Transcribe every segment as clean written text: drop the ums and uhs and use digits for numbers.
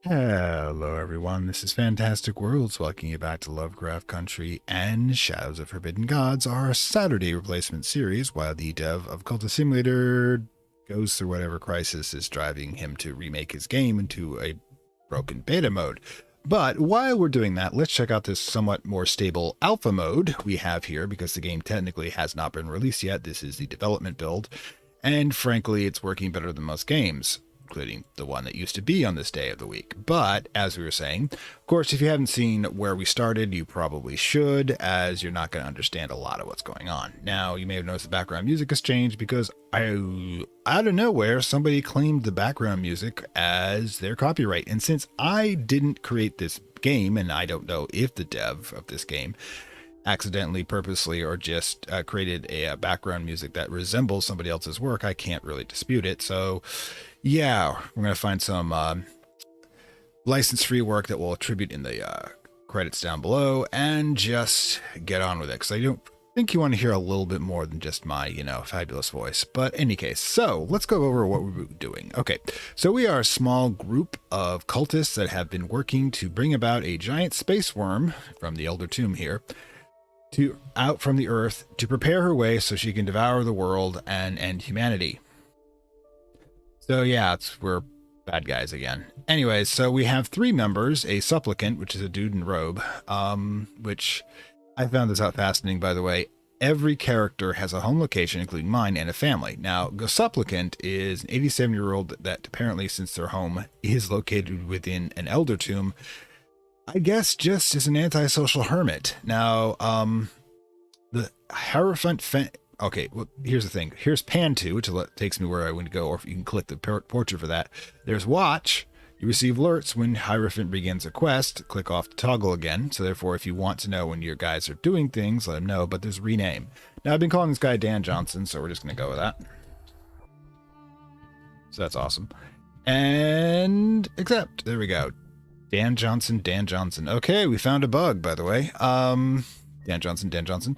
Hello everyone, this is Fantastic Worlds, welcoming you back to Lovecraft Country and Shadows of Forbidden Gods, our Saturday replacement series, while the dev of Cultist Simulator goes through whatever crisis is driving him to remake his game into a broken beta mode. But while we're doing that, let's check out this somewhat more stable alpha mode we have here, because the game technically has not been released yet. This is the development build, and frankly, it's working better than most games, including the one that used to be on this day of the week. But as we were saying, of course, if you haven't seen where we started, you probably should, as you're not going to understand a lot of what's going on. Now, you may have noticed the background music has changed because out of nowhere, somebody claimed the background music as their copyright. And since I didn't create this game, and I don't know if the dev of this game accidentally, purposely, or just created a background music that resembles somebody else's work, I can't really dispute it. So yeah, we're going to find some license-free work that we'll attribute in the credits down below and just get on with it, because I don't think you want to hear a little bit more than just my, fabulous voice. But in any case, so let's go over what we're doing. Okay, so we are a small group of cultists that have been working to bring about a giant space worm from the Elder Tomb here out from the Earth to prepare her way so she can devour the world and end humanity. So yeah, we're bad guys again. Anyways, so we have three members: a supplicant, which is a dude in a robe, which I found this out fascinating, by the way. Every character has a home location, including mine, and a family. Now, the supplicant is an 87-year-old that apparently, since their home is located within an elder tomb, I guess just as an antisocial hermit. Now, the Hierophant... Okay, well, here's the thing. Here's Pan 2, which takes me where I want to go, or if you can click the portrait for that. There's Watch. You receive alerts when Hierophant begins a quest. Click off the toggle again. So therefore, if you want to know when your guys are doing things, let them know. But there's Rename. Now, I've been calling this guy Dan Johnson, so we're just going to go with that. So that's awesome. And accept. There we go. Dan Johnson, Dan Johnson. Okay, we found a bug, by the way. Dan Johnson, Dan Johnson.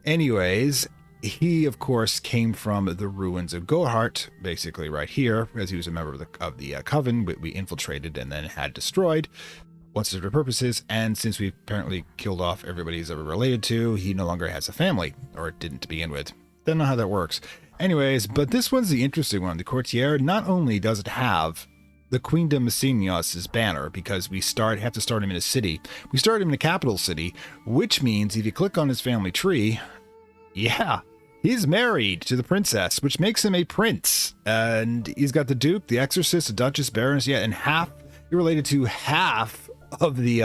Anyways, he, of course, came from the ruins of Gohart, basically right here, because he was a member of the Coven we infiltrated and then had destroyed, once for purposes. And since we apparently killed off everybody he's ever related to, he no longer has a family, or didn't to begin with. Don't know how that works. Anyways, but this one's the interesting one. The Courtier, not only does it have the Queendom Messenios' banner, because we have to start him in a city. We start him in a capital city, which means if you click on his family tree, yeah, he's married to the princess, which makes him a prince. And he's got the Duke, the Exorcist, the Duchess, Barons, yeah, and you're related to half of the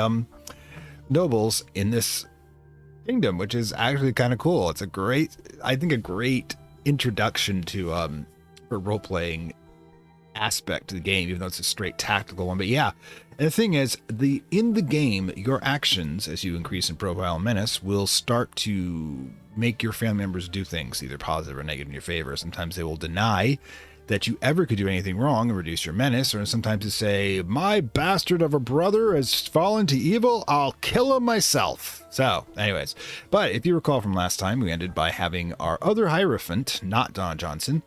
nobles in this kingdom, which is actually kind of cool. It's a great introduction to for role-playing aspect to the game, even though it's a straight tactical one. But yeah, and the thing is, in the game, your actions, as you increase in profile and menace, will start to make your family members do things, either positive or negative, in your favor. Sometimes they will deny that you ever could do anything wrong and reduce your menace, or sometimes they say, my bastard of a brother has fallen to evil, I'll kill him myself. So anyways, but if you recall from last time, we ended by having our other Hierophant, not Don Johnson,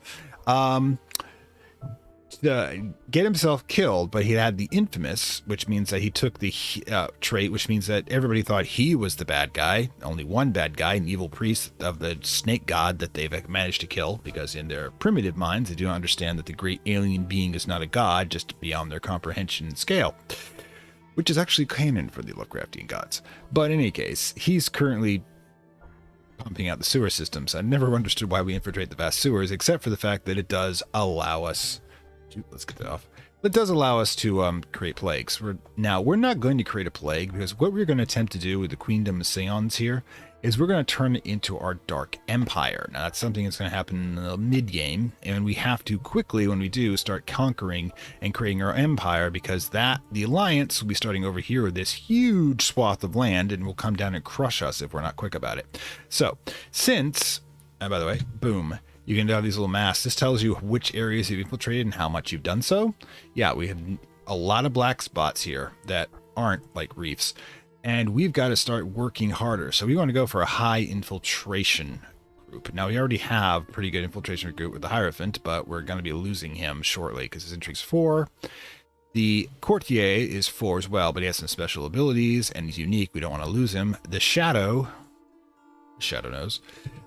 get himself killed, but he had the infamous, which means that he took the trait, which means that everybody thought he was the bad guy. Only one bad guy, an evil priest of the snake god that they've managed to kill, because in their primitive minds, they do not understand that the great alien being is not a god, just beyond their comprehension and scale, which is actually canon for the Lovecraftian gods. But in any case, he's currently pumping out the sewer systems. I never understood why we infiltrate the vast sewers, except for the fact that it does allow us... Let's get that off. It does allow us to create plagues. We're not going to create a plague, because what we're going to attempt to do with the Queendom Seance here is we're going to turn it into our Dark Empire. Now, that's something that's going to happen in the mid-game, and we have to quickly, when we do, start conquering and creating our empire, because the Alliance will be starting over here with this huge swath of land and will come down and crush us if we're not quick about it. So, and by the way, boom, you can have these little masks. This tells you which areas you've infiltrated and how much you've done so. Yeah, we have a lot of black spots here that aren't like reefs, and we've got to start working harder. So we want to go for a high infiltration group. Now, we already have pretty good infiltration group with the Hierophant, but we're going to be losing him shortly because his intrigue's 4. The courtier is 4 as well, but he has some special abilities and he's unique. We don't want to lose him. The shadow knows.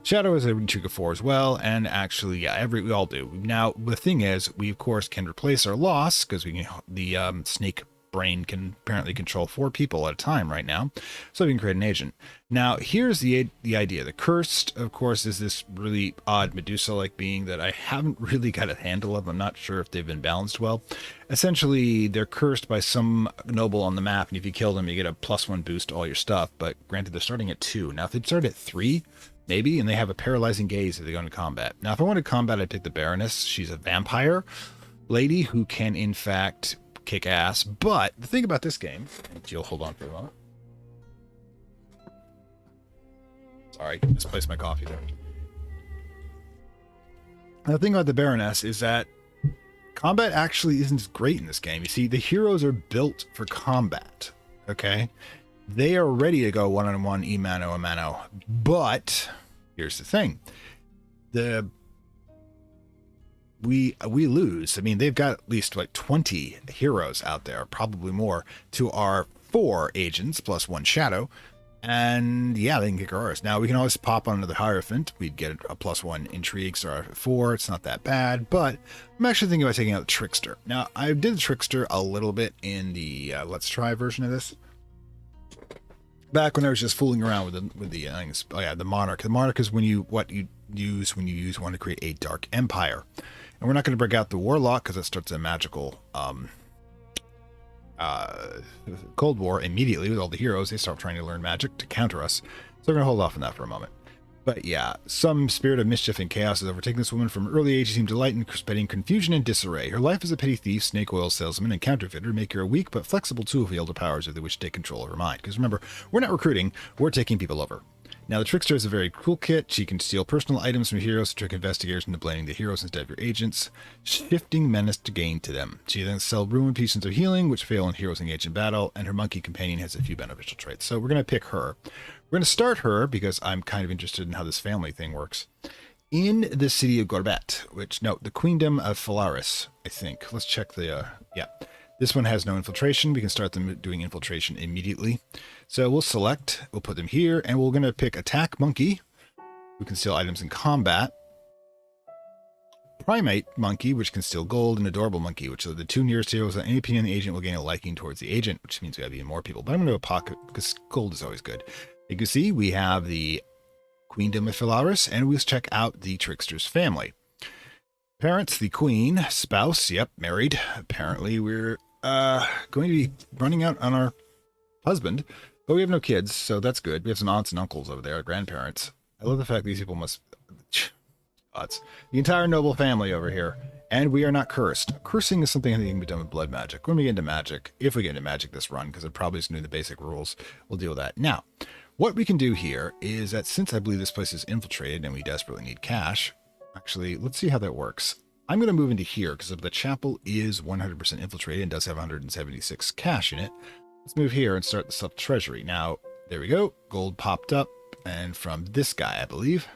Shadow is a trick of 4 as well, and actually, yeah, we all do. Now, the thing is, we of course can replace our loss because we can. The snake brain can apparently control 4 people at a time right now, so we can create an agent. Now, here's the idea. The cursed, of course, is this really odd Medusa-like being that I haven't really got a handle of. I'm not sure if they've been balanced well. Essentially, they're cursed by some noble on the map, and if you kill them, you get a +1 boost to all your stuff. But granted, they're starting at 2. Now, if they start at 3, maybe, and they have a paralyzing gaze if they go into combat. Now, if I wanted combat, I'd pick the Baroness. She's a vampire lady who can, in fact, kick ass. But the thing about this game, and you'll hold on for a moment. Sorry, misplaced my coffee there. Now, the thing about the Baroness is that combat actually isn't great in this game. You see, the heroes are built for combat, okay? They are ready to go one-on-one, e-mano, a mano. But here's the thing. We lose. I mean, they've got at least like 20 heroes out there, probably more, to our 4 agents plus 1 shadow. And yeah, they can kick ours. Now, we can always pop on another Hierophant. We'd get a +1 intrigue, so our 4. It's not that bad, but I'm actually thinking about taking out the Trickster. Now, I did the Trickster a little bit in the Let's Try version of this. Back when I was just fooling around with the things. Oh yeah, the Monarch. The Monarch is what you use when you want to create a Dark Empire. And we're not going to break out the Warlock because that starts a magical Cold War immediately with all the heroes. They start trying to learn magic to counter us. So we're going to hold off on that for a moment. But yeah, some spirit of mischief and chaos has overtaken this woman. From early age, she seemed to delight in spreading confusion and disarray. Her life as a petty thief, snake oil salesman, and counterfeiter make her a weak but flexible tool for the elder powers if they wish to take control of her mind. Because remember, we're not recruiting, we're taking people over. Now, the Trickster is a very cool kit. She can steal personal items from heroes to trick investigators into blaming the heroes instead of your agents, shifting menace to gain to them. She then sells ruin potions of healing, which fail when heroes engage in battle, and her monkey companion has a few beneficial traits. So we're going to pick her. We're going to start her, because I'm kind of interested in how this family thing works, in the city of Gorbet, the Queendom of Phalaris, I think. Let's check the, yeah. This one has no infiltration. We can start them doing infiltration immediately. So we'll select, we'll put them here, and we're going to pick Attack Monkey, who can steal items in combat. Primate Monkey, which can steal gold, and Adorable Monkey, which are the 2 nearest heroes on any opinion of the agent will gain a liking towards the agent, which means we have even more people. But I'm going to pocket, because gold is always good. You can see we have the Queendom of Phalaris, and we'll check out the Trickster's family. Parents, the Queen, spouse, yep, married. Apparently we're going to be running out on our husband, but we have no kids, so that's good. We have some aunts and uncles over there, grandparents. I love the fact these people must... Odds. The entire noble family over here, and we are not cursed. Cursing is something I think can be done with blood magic. When we get into magic, if we get into magic this run, because it probably is going to do the basic rules, we'll deal with that. Now, what we can do here is that since I believe this place is infiltrated and we desperately need cash, actually, let's see how that works. I'm going to move into here because the chapel is 100% infiltrated and does have 176 cash in it. Let's move here and start the sub-treasury. Now, there we go. Gold popped up. And from this guy, I believe.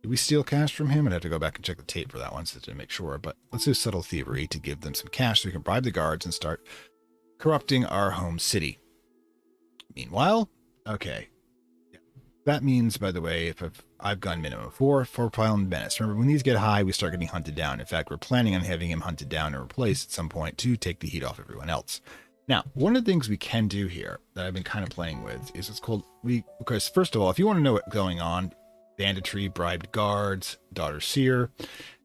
Did we steal cash from him? I'd have to go back and check the tape for that one to make sure. But let's do subtle thievery to give them some cash so we can bribe the guards and start corrupting our home city. Meanwhile, okay. That means, by the way, if I've gone minimum 4 for Pile and Menace. Remember, when these get high, we start getting hunted down. In fact, we're planning on having him hunted down and replaced at some point to take the heat off everyone else. Now, one of the things we can do here that I've been kind of playing with is it's called, because first of all, if you want to know what's going on, banditry, bribed guards, daughter seer,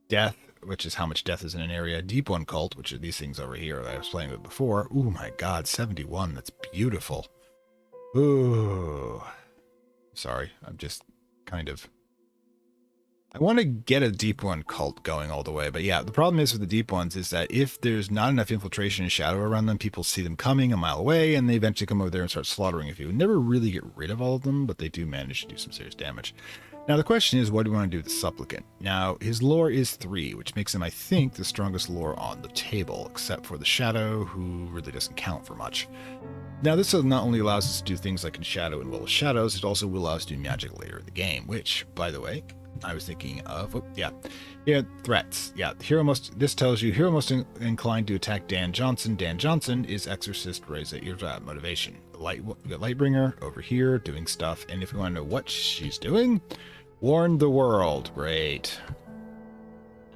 death, which is how much death is in an area, deep one cult, which are these things over here that I was playing with before. Oh my God, 71, that's beautiful. Ooh. Sorry, I'm just kind of... I want to get a deep one cult going all the way, but yeah, the problem is with the deep ones is that if there's not enough infiltration and shadow around them, people see them coming a mile away, and they eventually come over there and start slaughtering a few. Never really get rid of all of them, but they do manage to do some serious damage. Now, the question is, what do we want to do with the Supplicant? Now, his lore is 3, which makes him, I think, the strongest lore on the table, except for the Shadow, who really doesn't count for much. Now, this not only allows us to do things like in Shadow and Will of Shadows, it also will allow us to do magic later in the game, which, by the way, I was thinking of, yeah, threats. Yeah, this tells you hero most inclined to attack Dan Johnson. Dan Johnson is Exorcist, raise at your motivation. We got Lightbringer over here doing stuff, and if you want to know what she's doing, warn the world. Great.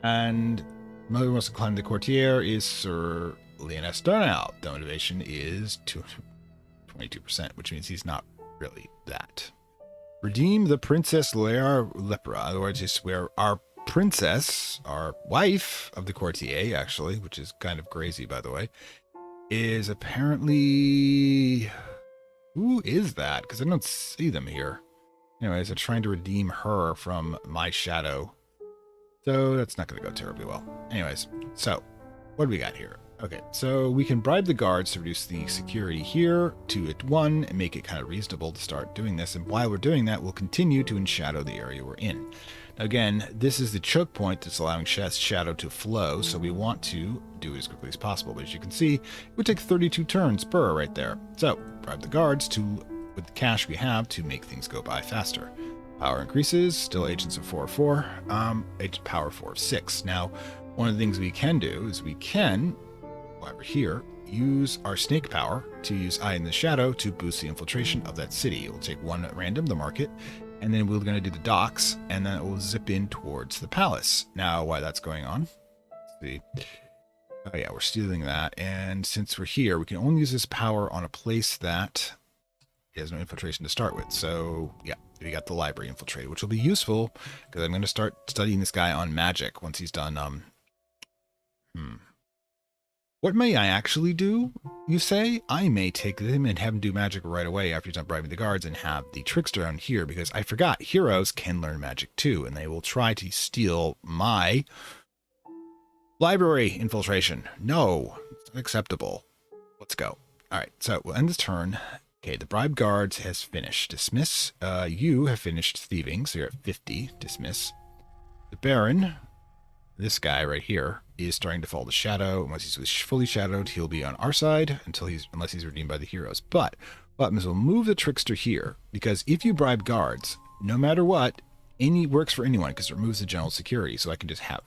And another most inclined to the courtier is Sir Leonis Darnell. The motivation is 22%, which means he's not really that. Redeem the Princess Lear Lepra. In other words, you swear our princess, our wife of the courtier, actually, which is kind of crazy, by the way, is apparently... Who is that? Because I don't see them here. Anyways, they're trying to redeem her from my shadow. So that's not going to go terribly well. Anyways, so what do we got here? Okay, so we can bribe the guards to reduce the security here to 1 and make it kind of reasonable to start doing this. And while we're doing that, we'll continue to enshadow the area we're in. Now again, this is the choke point that's allowing shadow to flow, so we want to do it as quickly as possible. But as you can see, it would take 32 turns per right there. So bribe the guards with the cash we have to make things go by faster. Power increases, still agents of 4/4, agent power 4/6. Now, one of the things we can do is we can, while we're here, use our snake power to use Eye in the Shadow to boost the infiltration of that city. We'll take one at random, the market, and then we're going to do the docks, and then it will zip in towards the palace. Now, while that's going on, let's see. Oh yeah, we're stealing that, and since we're here, we can only use this power on a place that has no infiltration to start with. So yeah, we got the library infiltrated, which will be useful because I'm going to start studying this guy on magic once he's done. What may I actually do, you say? I may take him and have him do magic right away after he's done bribing the guards and have the trickster down here, because I forgot heroes can learn magic too, and they will try to steal my library infiltration. No, it's unacceptable. Let's go. All right, so we'll end this turn. Okay, the bribe guards has finished. Dismiss. You have finished thieving, so you're at 50. Dismiss. The Baron, this guy right here, is starting to fall to shadow. Once he's fully shadowed, he'll be on our side unless he's redeemed by the heroes. But what happens, we'll move the trickster here, because if you bribe guards, no matter what, works for anyone because it removes the general security. So I can just have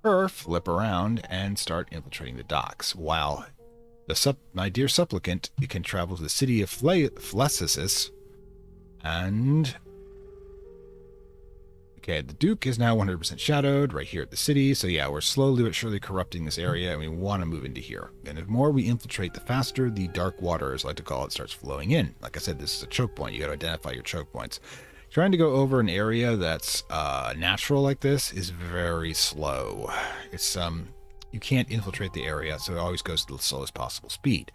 her flip around and start infiltrating the docks, while my dear supplicant, you can travel to the city of Phlesis, and okay, the Duke is now 100% shadowed right here at the city. So yeah, we're slowly but surely corrupting this area, and we want to move into here. And the more we infiltrate, the faster the dark water, as I like to call it, starts flowing in. Like I said, this is a choke point. You got to identify your choke points. Trying to go over an area that's natural like this is very slow. It's you can't infiltrate the area, so it always goes to the slowest possible speed.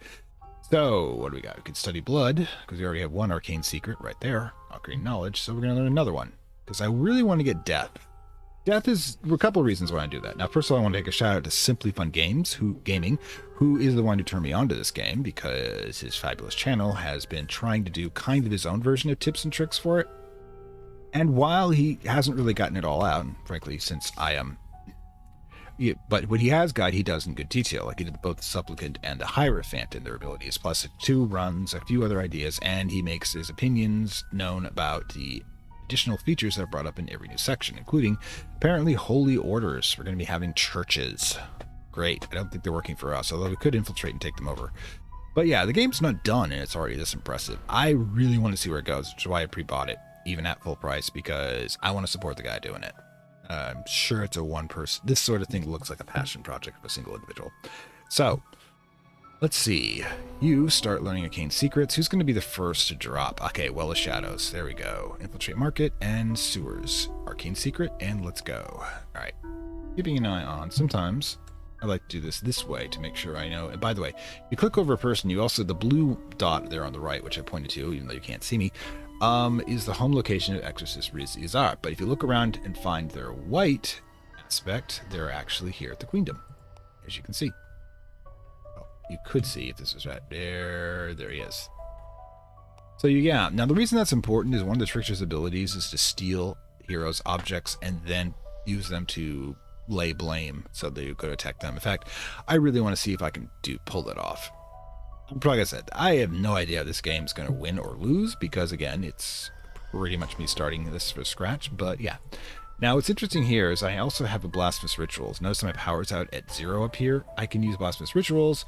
So what do we got? We can study blood, because we already have one arcane secret right there, arcane knowledge. So we're going to learn another one, because I really want to get death. Death is a couple of reasons why I do that. Now, first of all, I want to take a shout out to Simply Fun Games, who is the one who turned me on to this game, because his fabulous channel has been trying to do kind of his own version of tips and tricks for it. And while he hasn't really gotten it all out, and frankly, since I am... but what he has got, he does in good detail. Like he did both the Supplicant and the Hierophant in their abilities, plus 2 runs, a few other ideas, and he makes his opinions known about the additional features that are brought up in every new section, including apparently holy orders. We're going to be having churches. Great. I don't think they're working for us, although we could infiltrate and take them over. But yeah, the game's not done, and it's already this impressive. I really want to see where it goes, which is why I pre-bought it, even at full price, because I want to support the guy doing it. I'm sure it's a one-person... This sort of thing looks like a passion project of a single individual. So, let's see. You start learning arcane secrets. Who's going to be the first to drop? Okay, Well of Shadows. There we go. Infiltrate market and sewers. Arcane secret, and let's go. All right. Keeping an eye on. Sometimes I like to do this way to make sure I know. And by the way, if you click over a person, you also... The blue dot there on the right, which I pointed to, even though you can't see me, is the home location of Exorcist Riz Izar. But if you look around and find their white aspect, they're actually here at the Queendom, as you can see. Well, you could see if this was right there. There he is. So yeah, now the reason that's important is one of the trickster's abilities is to steal heroes' objects and then use them to lay blame so they go to attack them. In fact, I really want to see if I can pull that off. Like I said, I have no idea if this game is going to win or lose, because again, it's pretty much me starting this from scratch. But yeah, Now, what's interesting here is I also have a Blasphemous Rituals. Notice that my power's out at 0 up here. I can use Blasphemous Rituals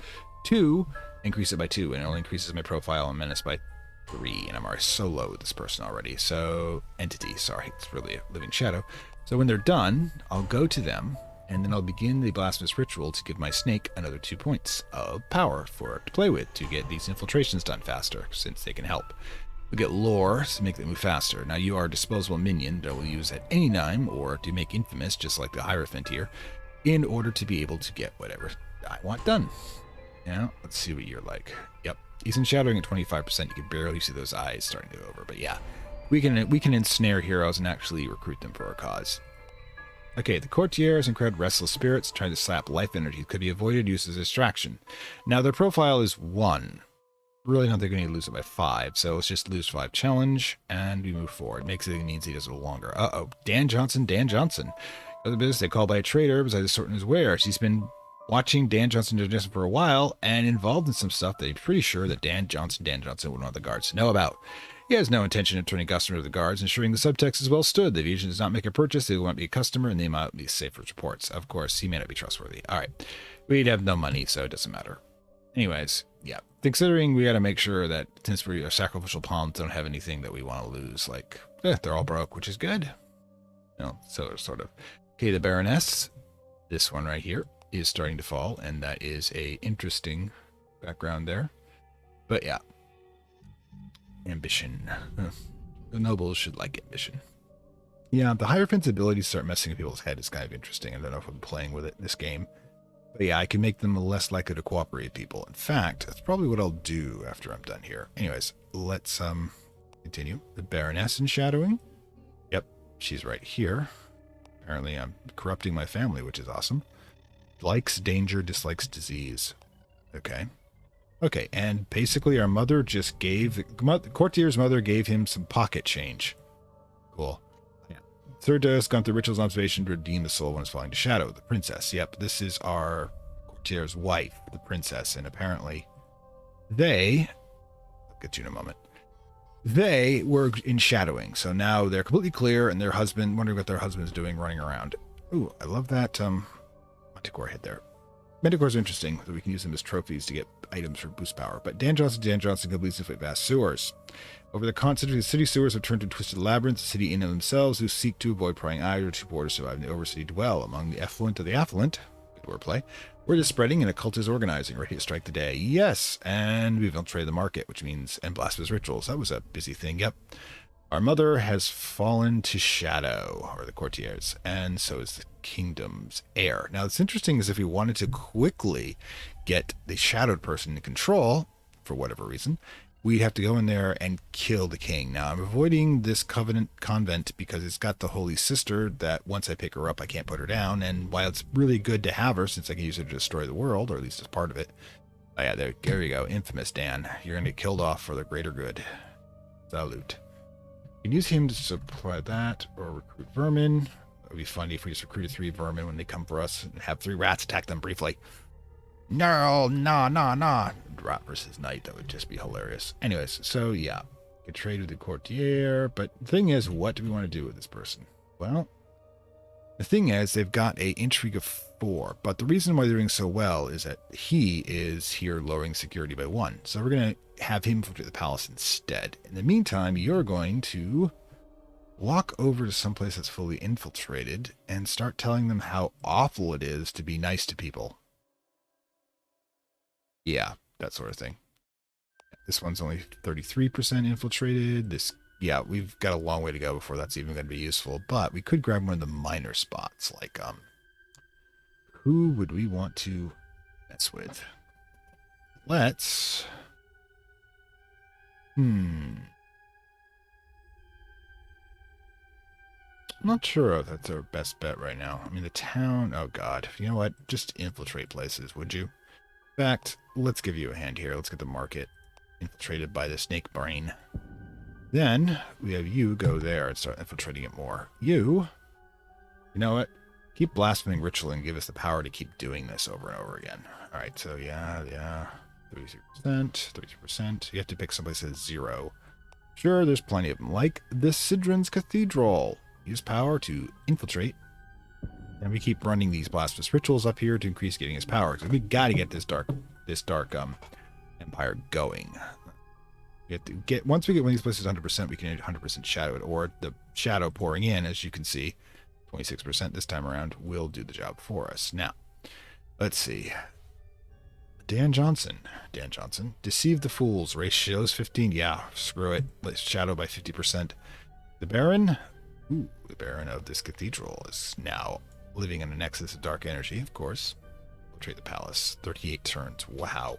to increase it by 2, and it only increases my profile and menace by 3, and I'm already so low with this person already. So, entity, sorry, it's really a living shadow. So when they're done, I'll go to them, and then I'll begin the Blasphemous Ritual to give my snake another 2 points of power for it to play with to get these infiltrations done faster, since they can help. We get lore to make them move faster. Now you are a disposable minion that we'll use at any time, or to make infamous, just like the Hierophant here, in order to be able to get whatever I want done. Now, let's see what you're like. Yep, he's in shadowing at 25%. You can barely see those eyes starting to go over, but yeah, we can ensnare heroes and actually recruit them for our cause. Okay, the courtiers and crowd restless spirits trying to slap life energy could be avoided used as a distraction. Now their profile is 1. Really not they're going to lose it by 5, so let's just lose 5 challenge, and we move forward. Makes it means he does it longer. Uh-oh, Dan Johnson. Other business they call by a traitor besides assorting his wares. He's been watching Dan Johnson for a while, and involved in some stuff that he's pretty sure that Dan Johnson would want the guards to know about. He has no intention of turning customer to the guards, ensuring the subtext is well stood. The agent does not make a purchase, they will not be a customer, and they might be safe for reports. Of course, he may not be trustworthy. Alright, we'd have no money, so it doesn't matter. Anyways, yeah, considering we got to make sure that since we are sacrificial palms don't have anything that we want to lose, like, they're all broke, which is good. No, so sort of. Okay, the Baroness, this one right here, is starting to fall, and that is a interesting background there. But yeah, ambition. The nobles should like ambition. Yeah, the Hierophant's ability to start messing with people's head is kind of interesting. I don't know if I'm playing with it in this game. But yeah, I can make them less likely to cooperate with people. In fact, that's probably what I'll do after I'm done here. Anyways, let's continue. The Baroness in shadowing. Yep, she's right here. Apparently I'm corrupting my family, which is awesome. Likes danger, dislikes disease. Okay. Okay, and basically our mother just gave... Courtier's mother gave him some pocket change. Cool. Third has gone through rituals and observation to redeem the soul when it's falling to shadow. The princess. Yep, this is our courtier's wife, the princess, and apparently I'll get you in a moment. They were in shadowing, so now they're completely clear, and their husband, wondering what their husband's doing running around. Ooh, I love that Manticore head there. Manticores are interesting, so we can use them as trophies to get items for boost power. But Dan Johnson completes the vast sewers. Over the continent, the city sewers have turned into twisted labyrinths, the city in and of themselves, who seek to avoid prying eyes or to board to survive in the overcity dwell. Among the effluent of the affluent, good wordplay, word is spreading and a cult is organizing, ready to strike the day. Yes, and we've infiltrated the market, which means, and blasphemous rituals. That was a busy thing, yep. Our mother has fallen to shadow, or the courtiers, and so is the kingdom's heir. Now, what's interesting is if we wanted to quickly get the shadowed person in control, for whatever reason, we'd have to go in there and kill the king. Now, I'm avoiding this convent because it's got the holy sister that once I pick her up, I can't put her down. And while it's really good to have her, since I can use her to destroy the world, or at least as part of it. Oh yeah, there you go. Infamous Dan. You're going to get killed off for the greater good. Salute. You can use him to supply that, or recruit vermin. It would be funny if we just recruited 3 vermin when they come for us and have 3 rats attack them briefly. No. Rat versus knight, that would just be hilarious. Anyways, so yeah, get trade with the courtier, but the thing is, what do we want to do with this person? Well, the thing is, they've got a intrigue of 4, but the reason why they're doing so well is that he is here lowering security by 1. So we're going to have him infiltrate the palace instead. In the meantime, you're going to walk over to someplace that's fully infiltrated and start telling them how awful it is to be nice to people. Yeah, that sort of thing. This one's only 33% infiltrated. Yeah, we've got a long way to go before that's even going to be useful, but we could grab one of the minor spots, like, who would we want to mess with? Let's... I'm not sure if that's our best bet right now. I mean, the town... Oh, God. You know what? Just infiltrate places, would you? In fact, let's give you a hand here. Let's get the market infiltrated by the snake brain. Then we have you go there and start infiltrating it more. You know what? Keep blaspheming ritual and give us the power to keep doing this over and over again. All right, so yeah. 33%. You have to pick someplace that has 0. Sure, there's plenty of them, like the Sidron's Cathedral. use power to infiltrate. And we keep running these blasphemous rituals up here to increase getting his power. Because we got to get this dark empire going. We have to get, once we get one of these places 100%, we can 100% shadow it. Or the shadow pouring in, as you can see, 26% this time around, will do the job for us. Now, let's see. Dan Johnson. Deceive the fools. Ratios 15. Yeah, screw it. Let's shadow by 50%. The Baron. Ooh, the Baron of this cathedral is now living in a nexus of dark energy, of course. Infiltrate the Palace. 38 turns. Wow.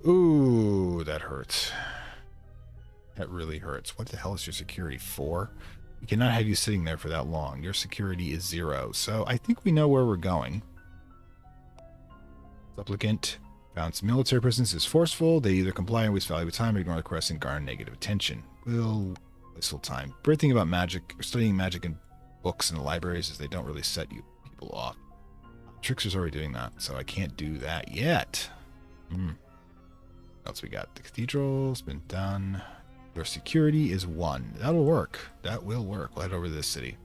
Ooh, that hurts. That really hurts. What the hell is your security for? We cannot have you sitting there for that long. Your security is 0. So I think we know where we're going. Supplicant found some military presence is forceful. They either comply and waste valuable time or ignore the request and garner negative attention. Will wasteful time. Great thing about magic, or studying magic in books in the libraries, is they don't really set you people off. Trickster's already doing that, so I can't do that yet. What else we got? The cathedral's been done. Your security is 1. That'll work. That will work. We'll head over to this city.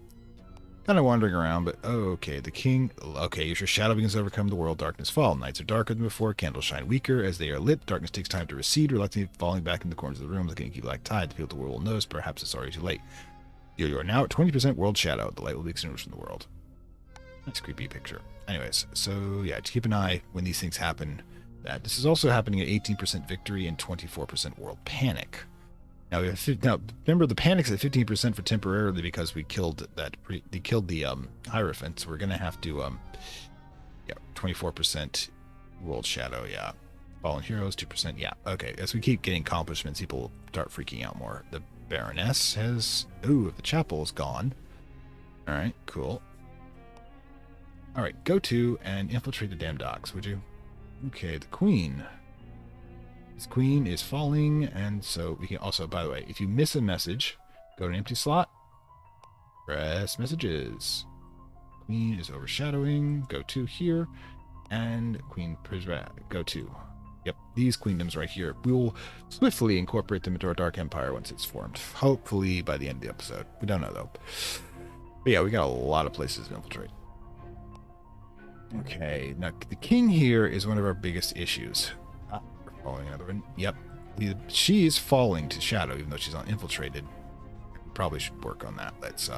Kind of wandering around, but okay, the king. Okay, as your shadow begins to overcome the world, darkness fall. Nights are darker than before, candles shine weaker. As they are lit, darkness takes time to recede, reluctantly falling back in the corners of the room, looking at you like tide. The feel the world will notice, perhaps it's already too late. You are now at 20% world shadow. The light will be extinguished from the world. Nice creepy picture. Anyways, so yeah, to keep an eye when these things happen. That this is also happening at 18% victory and 24% world panic. Now, remember the panic's at 15% for temporarily because we killed the Hierophant, so we're gonna have to 24% world shadow, yeah. Fallen heroes 2%, yeah. Okay, as we keep getting accomplishments, people start freaking out more. The Baroness has the chapel is gone. All right, cool. All right, go to and infiltrate the damn docks, would you? Okay, the Queen. This queen is falling, and so we can also, by the way, if you miss a message, go to an empty slot, press messages. Queen is overshadowing, go to here, and Queen go to. Yep, these queendoms right here. We will swiftly incorporate them into our Dark Empire once it's formed. Hopefully by the end of the episode. We don't know, though. But yeah, we got a lot of places to infiltrate. Okay, now the king here is one of our biggest issues. Falling another one. Yep. She's falling to shadow, even though she's not infiltrated. We probably should work on that. Let's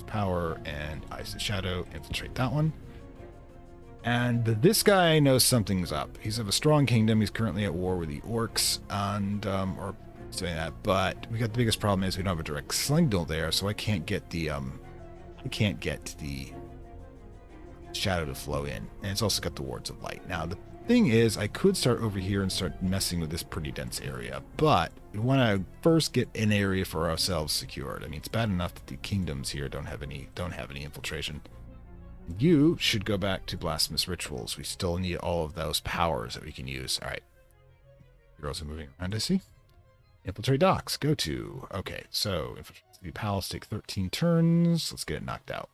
power and ice the shadow, infiltrate that one. And this guy knows something's up. He's of a strong kingdom. He's currently at war with the orcs, and or doing that. But we got the biggest problem is we don't have a direct signal there, so I can't get the shadow to flow in. And it's also got the wards of light. Now the thing is, I could start over here and start messing with this pretty dense area, but we want to first get an area for ourselves secured. I mean, it's bad enough that the kingdoms here don't have any infiltration. You should go back to blasphemous rituals. We still need all of those powers that we can use. All right, heroes are moving around. I see. Infiltrate docks. Go to. Okay, so infiltrate the palace. Take 13 turns. Let's get it knocked out.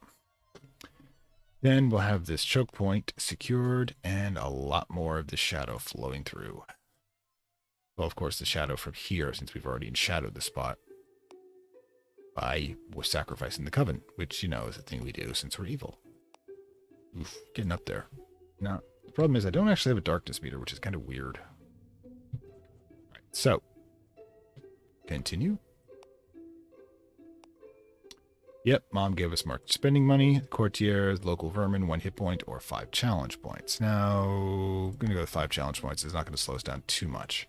Then we'll have this choke point secured and a lot more of the shadow flowing through. Well, of course, the shadow from here, since we've already shadowed the spot by sacrificing the coven, which, you know, is a thing we do since we're evil. Oof, getting up there. Now, the problem is I don't actually have a darkness meter, which is kind of weird. All right, so, continue. Yep, mom gave us marked spending money. Courtiers, local vermin, 1 hit point, or 5 challenge points. Now, I'm going to go with 5 challenge points. It's not going to slow us down too much.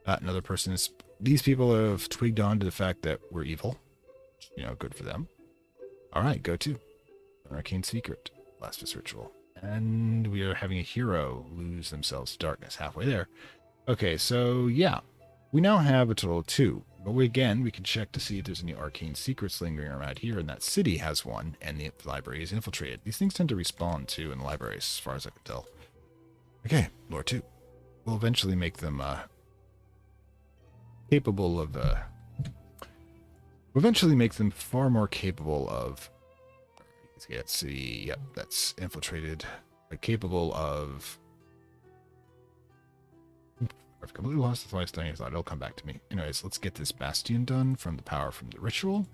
Another person is... These people have twigged on to the fact that we're evil. You know, good for them. All right, go to. An arcane secret. Blasphemous ritual. And we are having a hero lose themselves to darkness halfway there. Okay, so yeah. We now have a total of 2. But we can check to see if there's any arcane secrets lingering around here, and that city has one, and the library is infiltrated. These things tend to respawn, too, in the libraries, as far as I can tell. Okay, lore 2. We'll eventually make them capable of... we'll eventually make them far more capable of... Let's see, yep, that's infiltrated. Capable of... I've completely lost the last thing I thought. It'll come back to me. Anyways, let's get this bastion done from the power from the ritual.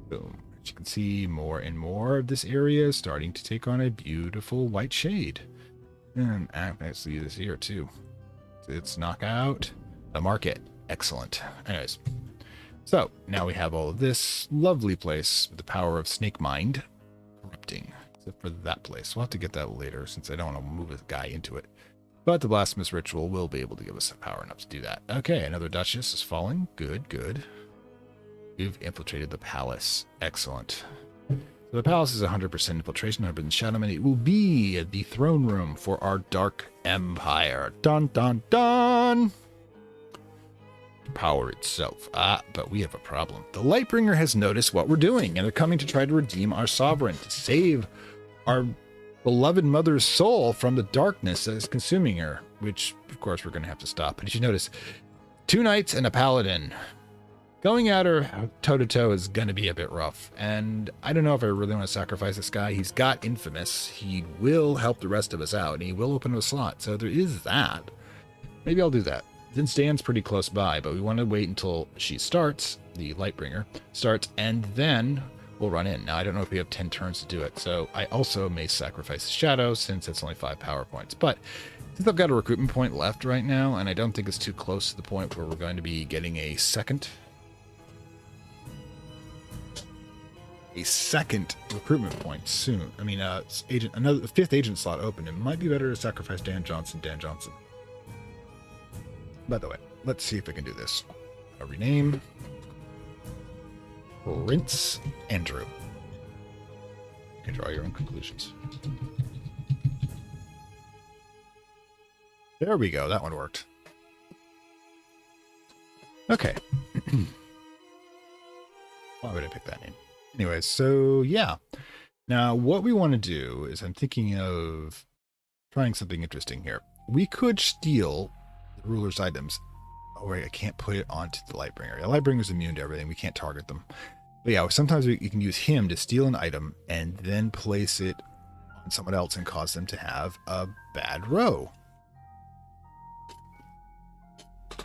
Boom. As you can see, more and more of this area is starting to take on a beautiful white shade. And actually this here too. It's knockout the market. Excellent. Anyways, so now we have all of this lovely place with the power of snake mind corrupting. Except for that place. We'll have to get that later since I don't want to move a guy into it. But the blasphemous ritual will be able to give us power enough to do that. Okay, another duchess is falling. Good, good. We've infiltrated the palace. Excellent. So the palace is 100% infiltration, 100% shadow, and it will be the throne room for our dark empire. Dun dun dun! Power itself. But we have a problem. The Lightbringer has noticed what we're doing, and they're coming to try to redeem our sovereign, to save our beloved mother's soul from the darkness that is consuming her, which, of course, we're going to have to stop. But as you notice, 2 knights and a paladin. Going at her toe-to-toe is going to be a bit rough, and I don't know if I really want to sacrifice this guy. He's got Infamous. He will help the rest of us out, and he will open a slot, so there is that. Maybe I'll do that. Then Stan's pretty close by, but we want to wait until she starts, the Lightbringer starts, and then we'll run in. Now, I don't know if we have 10 turns to do it, so I also may sacrifice the Shadow, since it's only 5 power points. But since I've got a recruitment point left right now, and I don't think it's too close to the point where we're going to be getting a second recruitment point soon. I mean, another 5th agent slot open. It might be better to sacrifice Dan Johnson. By the way, let's see if I can do this. I'll rename Prince Andrew. You can draw your own conclusions. There we go. That one worked. Okay. Why would I pick that name? Anyways, so yeah. Now, what we want to do is I'm thinking of trying something interesting here. We could steal the ruler's items. Oh, wait, I can't put it onto the Lightbringer. The Lightbringer's immune to everything. We can't target them. But yeah, sometimes you can use him to steal an item and then place it on someone else and cause them to have a bad row.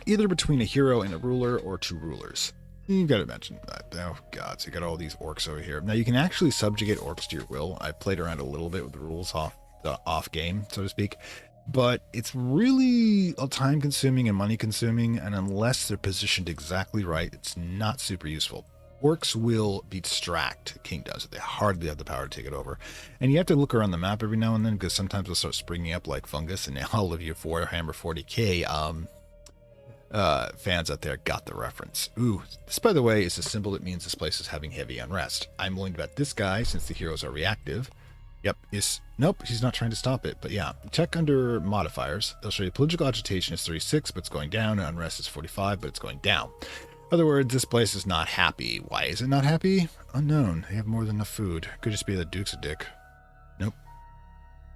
Either between a hero and a ruler or 2 rulers. You've got to mention that. Oh, God. So you got all these orcs over here. Now, you can actually subjugate orcs to your will. I played around a little bit with the rules off game, so to speak. But it's really time-consuming and money-consuming, and unless they're positioned exactly right, it's not super useful. Orcs will distract kingdoms. They hardly have the power to take it over. And you have to look around the map every now and then, because sometimes they'll start springing up like fungus, and now all of you Warhammer 40k fans out there got the reference. Ooh, this, by the way, is a symbol that means this place is having heavy unrest. I'm willing to bet this guy, since the heroes are reactive. Yep, nope, he's not trying to stop it. But yeah, check under modifiers. They'll show you political agitation is 36, but it's going down, and unrest is 45, but it's going down. In other words, this place is not happy. Why is it not happy? Unknown. They have more than enough food. Could just be the Duke's a dick. Nope.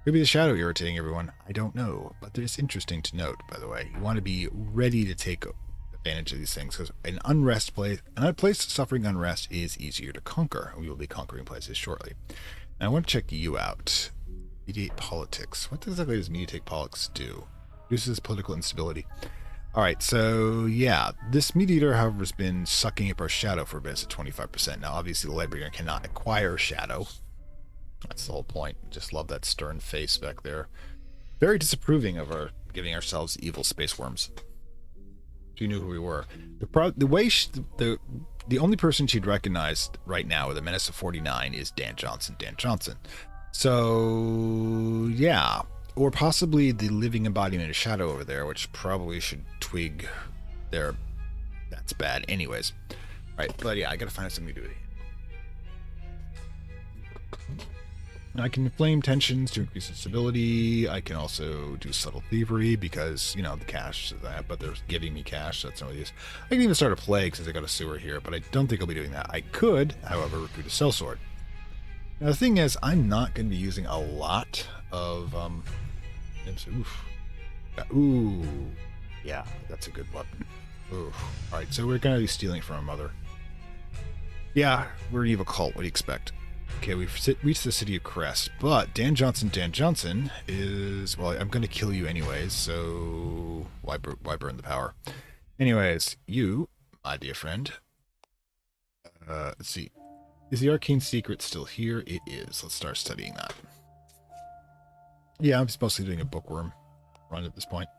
Could be the Shadow irritating everyone. I don't know. But it's interesting to note, by the way. You want to be ready to take advantage of these things, because an a place suffering unrest is easier to conquer. We will be conquering places shortly. Now, I want to check you out. Mediate politics. What exactly does mediate politics do? Reduces political instability. Alright, so yeah, this mediator, however, has been sucking up our shadow for a bit at 25%. Now, obviously, the Lightbringer cannot acquire shadow. That's the whole point. Just love that stern face back there. Very disapproving of our giving ourselves evil space worms. She knew who we were. The only person she'd recognize right now with a menace of 49 is Dan Johnson. So yeah, or possibly the living embodiment of Shadow over there, which probably should twig there. That's bad. Anyways, right, but yeah, I gotta find something to do with it. I can inflame tensions to increase stability. I can also do subtle thievery because, you know, the cash is that, but they're giving me cash, so that's no use. I can even start a plague since I got a sewer here, but I don't think I'll be doing that. I could, however, recruit a sellsword. Now, the thing is, I'm not going to be using a lot of, ooh, yeah, that's a good weapon. Ooh. Alright, so we're going to be stealing from our mother. Yeah, we're an evil cult. What do you expect? Okay, we've reached the city of Crest, but Dan Johnson is... Well, I'm going to kill you anyways, so why burn the power? Anyways, you, my dear friend, let's see. Is the arcane secret still here? It is. Let's start studying that. Yeah, I'm mostly doing a bookworm run at this point.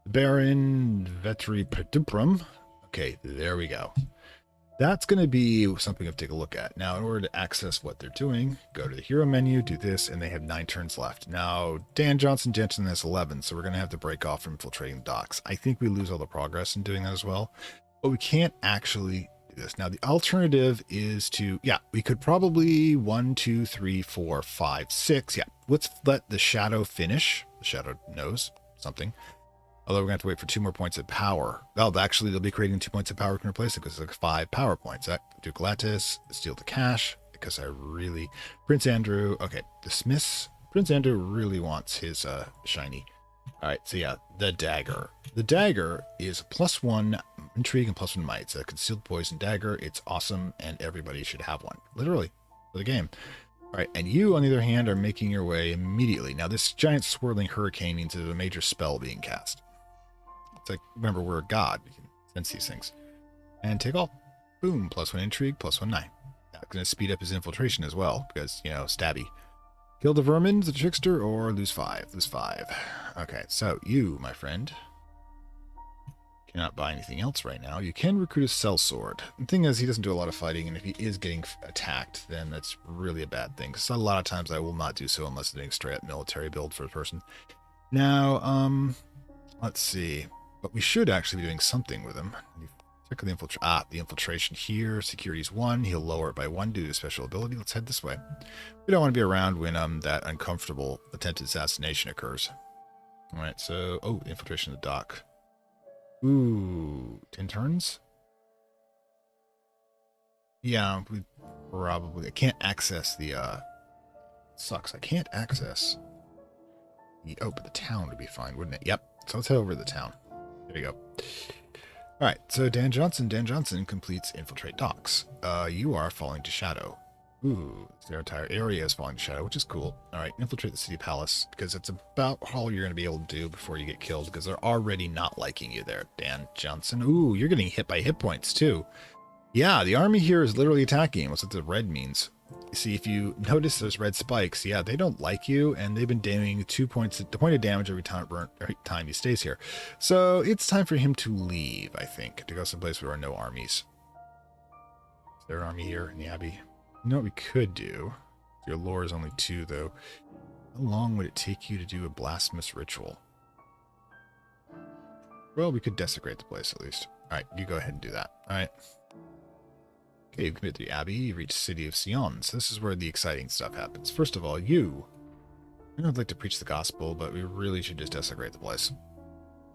Baron Vetri Peduprum. Okay, there we go. That's going to be something to take a look at. Now, in order to access what they're doing, go to the hero menu, do this, and they have 9 turns left. Now, Dan Jensen has 11, so we're going to have to break off from infiltrating the docks. I think we lose all the progress in doing that as well, but we can't actually do this. Now, the alternative is to, yeah, we could probably 1, 2, 3, 4, 5, 6. Yeah, let's let the shadow finish. The shadow knows something. Although we're going to have to wait for 2 more points of power. Well, actually, they'll be creating 2 points of power. We can replace it because it's like 5 power points. Duke Lattice, steal the cash, because I really... Prince Andrew, okay, dismiss. Prince Andrew really wants his shiny. All right, so yeah, the dagger. The dagger is +1 intrigue and +1 might. It's a concealed poison dagger. It's awesome, and everybody should have one. Literally, for the game. All right, and you, on the other hand, are making your way immediately. Now, this giant swirling hurricane means there's a major spell being cast. It's like, remember, we're a god. We can sense these things. And take all. Boom. +1 intrigue, +1 9. That's going to speed up his infiltration as well, because, you know, stabby. Kill the vermin, the trickster, or lose 5. Lose 5. Okay, so you, my friend, cannot buy anything else right now. You can recruit a sellsword. The thing is, he doesn't do a lot of fighting, and if he is getting attacked, then that's really a bad thing. Because a lot of times I will not do so unless I'm doing straight up military build for a person. Now, let's see. But we should actually be doing something with him. Check the infiltration here. Security's 1. He'll lower it by 1 due to special ability. Let's head this way. We don't want to be around when that uncomfortable attempted assassination occurs. All right, so infiltration of the dock. Ooh, 10 turns. Yeah, we probably. I can't access the. Sucks. I can't access. But the town would be fine, wouldn't it? Yep. So let's head over to the town. There you go. All right, so Dan Johnson completes Infiltrate Docks. You are falling to shadow. Ooh, their entire area is falling to shadow, which is cool. All right, Infiltrate the City Palace, because it's about all you're going to be able to do before you get killed, because they're already not liking you there, Dan Johnson. Ooh, you're getting hit by hit points, too. Yeah, the army here is literally attacking. What's what the red means. See, if you notice those red spikes, yeah, they don't like you, and they've been doing 2 points, the point of damage every time he stays here. So it's time for him to leave, I think, to go someplace where there are no armies. Is there an army here in the Abbey? You know what we could do? Your lore is only 2, though. How long would it take you to do a blasphemous ritual? Well, we could desecrate the place, at least. All right, you go ahead and do that. All right. Okay, you've committed to the Abbey, you've reached the city of Sion. So this is where the exciting stuff happens. First of all, I'd like to preach the gospel, but we really should just desecrate the place.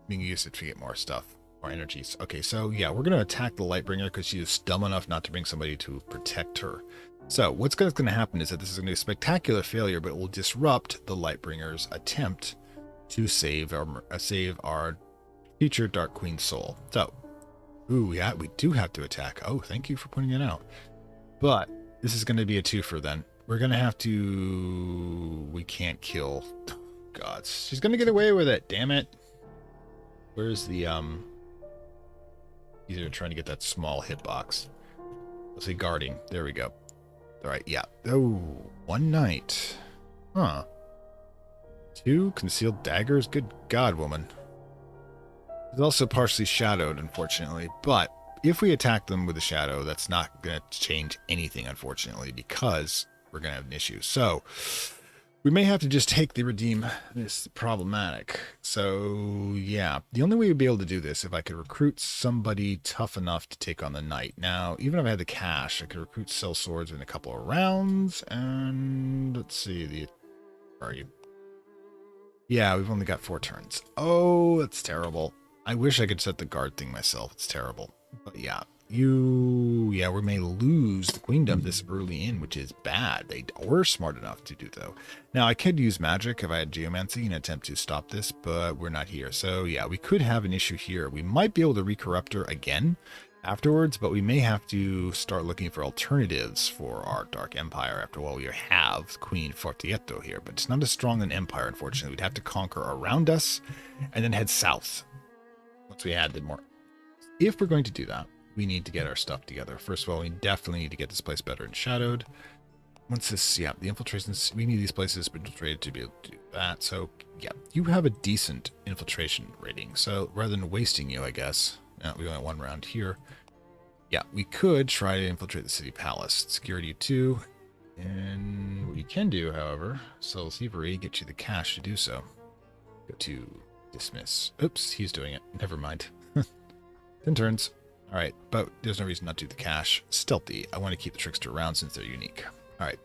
Being used to get more stuff, more energies. Okay, so yeah, we're going to attack the Lightbringer because she is dumb enough not to bring somebody to protect her. So what's going to happen is that this is going to be a spectacular failure, but it will disrupt the Lightbringer's attempt to save our future Dark Queen's soul. So, ooh, yeah, we do have to attack. Oh, thank you for pointing it out. But this is going to be a twofer then. We're going to have to... We can't kill... God, she's going to get away with it. Damn it. Where's the... These are trying to get that small hitbox. Let's say guarding. There we go. All right, yeah. Oh, 1 night. Huh. 2 concealed daggers? Good God, woman. It's also partially shadowed, unfortunately, but if we attack them with a shadow, that's not going to change anything, unfortunately, because we're going to have an issue. So we may have to just take the redeem. This is problematic. So yeah, the only way we'd be able to do this if I could recruit somebody tough enough to take on the knight. Now, even if I had the cash, I could recruit sellswords in a couple of rounds. And let's see, where are you? Yeah, we've only got 4 turns. Oh, that's terrible. I wish I could set the guard thing myself. It's terrible. But yeah, we may lose the queendom this early in, which is bad. They were smart enough to do, though. Now, I could use magic if I had geomancy and attempt to stop this, but we're not here. So yeah, we could have an issue here. We might be able to recorrupt her again afterwards, but we may have to start looking for alternatives for our Dark Empire. After all, we have Queen Fortietto here, but it's not as strong an empire, unfortunately. We'd have to conquer around us and then head south once we had the more. If we're going to do that, we need to get our stuff together. First of all, we definitely need to get this place better and shadowed. Once this, yeah, the infiltrations, we need these places infiltrated to be able to do that. So, yeah, you have a decent infiltration rating. So, rather than wasting you, I guess, we only have one round here. Yeah, we could try to infiltrate the city palace. Security 2. And what you can do, however, Soul Thievery, get you the cash to do so. Go to dismiss. Oops, he's doing it. Never mind. 10 turns. All right, but there's no reason not to do the cash. Stealthy. I want to keep the trickster around since they're unique. All right.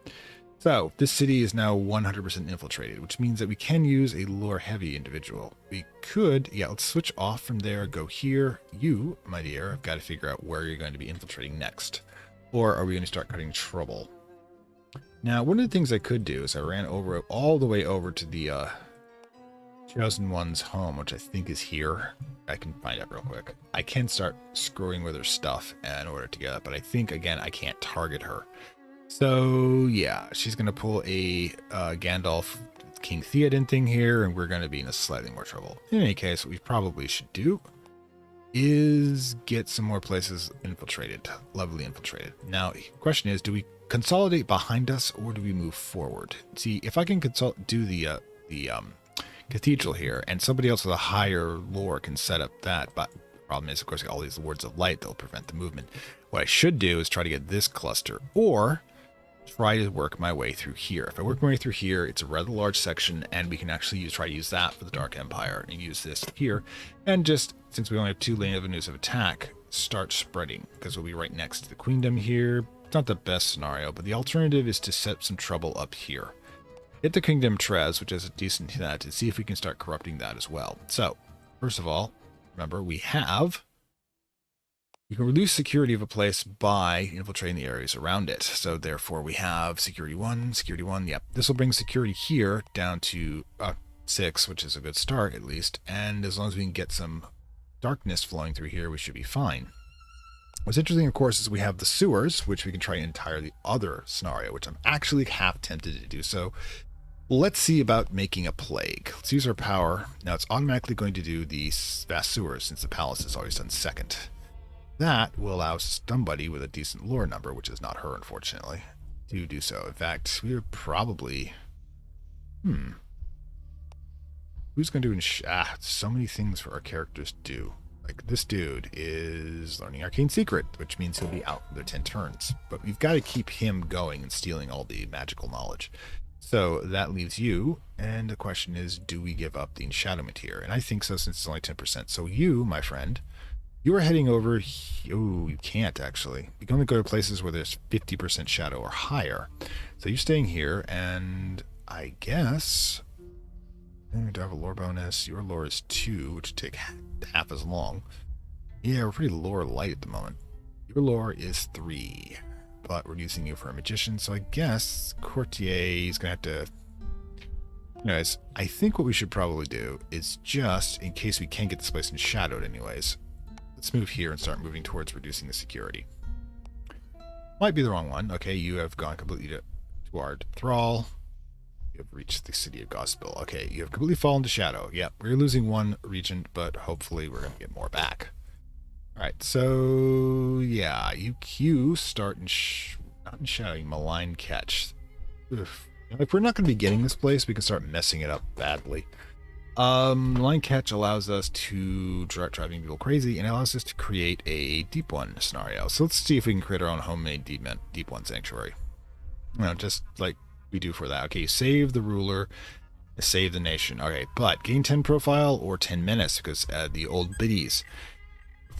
So this city is now 100% infiltrated, which means that we can use a lore-heavy individual. We could, yeah, let's switch off from there, go here. You, my dear, have got to figure out where you're going to be infiltrating next. Or are we going to start cutting trouble? Now, one of the things I could do is I ran over all the way over to the Chosen One's home, which I think is here. I can find out real quick. I can start screwing with her stuff in order to get it, but I think, again, I can't target her. So, yeah, she's going to pull a Gandalf King Theoden thing here, and we're going to be in a slightly more trouble. In any case, what we probably should do is get some more places infiltrated, lovely infiltrated. Now, the question is, do we consolidate behind us, or do we move forward? See, if I can do the cathedral here, and somebody else with a higher lore can set up that, but the problem is, of course, all these words of light, they'll prevent the movement. What I should do is try to get this cluster, or try to work my way through here. If I work my way through here, it's a rather large section, and we can actually try to use that for the Dark Empire, and use this here, and just, since we only have 2 lane avenues of attack, start spreading, because we'll be right next to the Queendom here. It's not the best scenario, but the alternative is to set some trouble up here. Hit the Kingdom Trez, which is a decent hit, to see if we can start corrupting that as well. So, first of all, remember, you can reduce security of a place by infiltrating the areas around it. So therefore we have security 1, yep. This will bring security here down to 6, which is a good start at least. And as long as we can get some darkness flowing through here, we should be fine. What's interesting, of course, is we have the sewers, which we can try an entirely other scenario, which I'm actually half tempted to do. So let's see about making a plague. Let's use our power. Now it's automatically going to do the vast sewers since the palace is always done second. That will allow somebody with a decent lore number, which is not her, unfortunately, to do so. In fact, we would probably... Who's going to do... so many things for our characters to do. Like, this dude is learning Arcane Secret, which means he'll be out for their 10 turns. But we've got to keep him going and stealing all the magical knowledge. So that leaves you, and the question is, do we give up the enshadowment here? And I think so, since it's only 10%. So you, my friend... You are heading over... Oh, you can't, actually. You can only go to places where there's 50% shadow or higher. So you're staying here, and I guess... You have a lore bonus. Your lore is 2, which would take half as long. Yeah, we're pretty lore light at the moment. Your lore is 3, but we're using you for a magician, so I guess Courtier is going to have to... Anyways, I think what we should probably do is just, in case we can get this place enshadowed anyways... Let's move here and start moving towards reducing the security. Might be the wrong one. Okay, you have gone completely toward Thrall. You have reached the city of Gospel. Okay, you have completely fallen to shadow. Yep, we're losing 1 regent, but hopefully we're going to get more back. Alright, so yeah, you start not in shadow, malign catch. Oof. If we're not going to be getting this place, we can start messing it up badly. Line catch allows us to driving people crazy, and allows us to create a deep one scenario. So let's see if we can create our own homemade deep one sanctuary. Just like we do for that. Okay, save the ruler, save the nation. Okay, but gain 10 profile or 10 menace, because the old biddies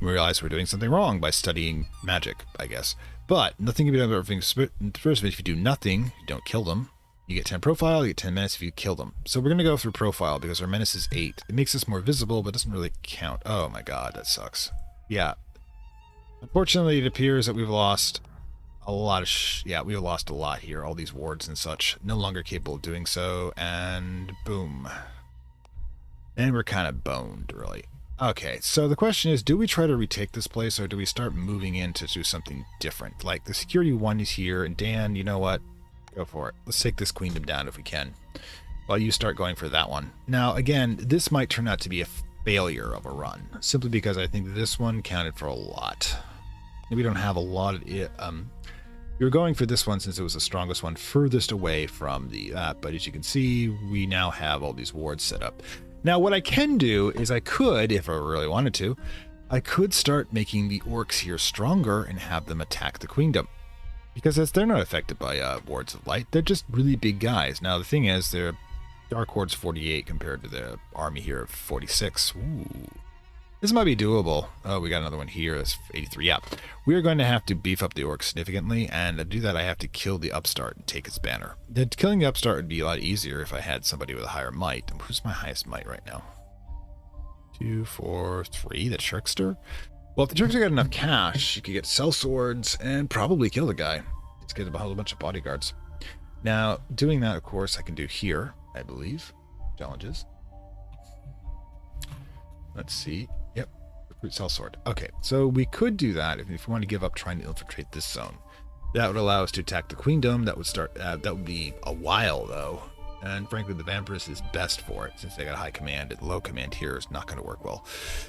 realize we're doing something wrong by studying magic, I guess. But nothing can be done about everything. First, if you do nothing, you don't kill them. You get 10 profile, you get 10 menace if you kill them. So we're going to go through profile because our menace is 8. It makes us more visible, but doesn't really count. Oh my god, that sucks. Yeah. Unfortunately, it appears that we've lost a lot of we've lost a lot here. All these wards and such. No longer capable of doing so. And boom. And we're kind of boned, really. Okay, so the question is, do we try to retake this place, or do we start moving in to do something different? Like, the security 1 is here, and Dan, you know what? Go for it. Let's take this queendom down if we can, while you start going for that one. Now, again, this might turn out to be a failure of a run, simply because I think this one counted for a lot. We don't have a lot of it. We were going for this one since it was the strongest one, furthest away from the but as you can see, we now have all these wards set up. Now, what I can do is I could, if I really wanted to, I could start making the orcs here stronger and have them attack the queendom. Because as they're not affected by wards of light, they're just really big guys. Now, the thing is, their Dark Ward's 48 compared to the army here of 46. Ooh. This might be doable. Oh, we got another one here. That's 83. Yeah. We are going to have to beef up the orcs significantly, and to do that, I have to kill the upstart and take its banner. Killing the upstart would be a lot easier if I had somebody with a higher might. Who's my highest might right now? 2, 4, 3. The Trickster? Well, if the Trickster got enough cash, you could get sell swords and probably kill the guy. Let's get a whole bunch of bodyguards. Now, doing that, of course, I can do here, I believe. Challenges. Let's see. Yep. Recruit sell sword. Okay, so we could do that if we want to give up trying to infiltrate this zone. That would allow us to attack the queendom. That would start. That would be a while, though. And frankly, the vampiress is best for it since they got high command. And low command here is not going to work well.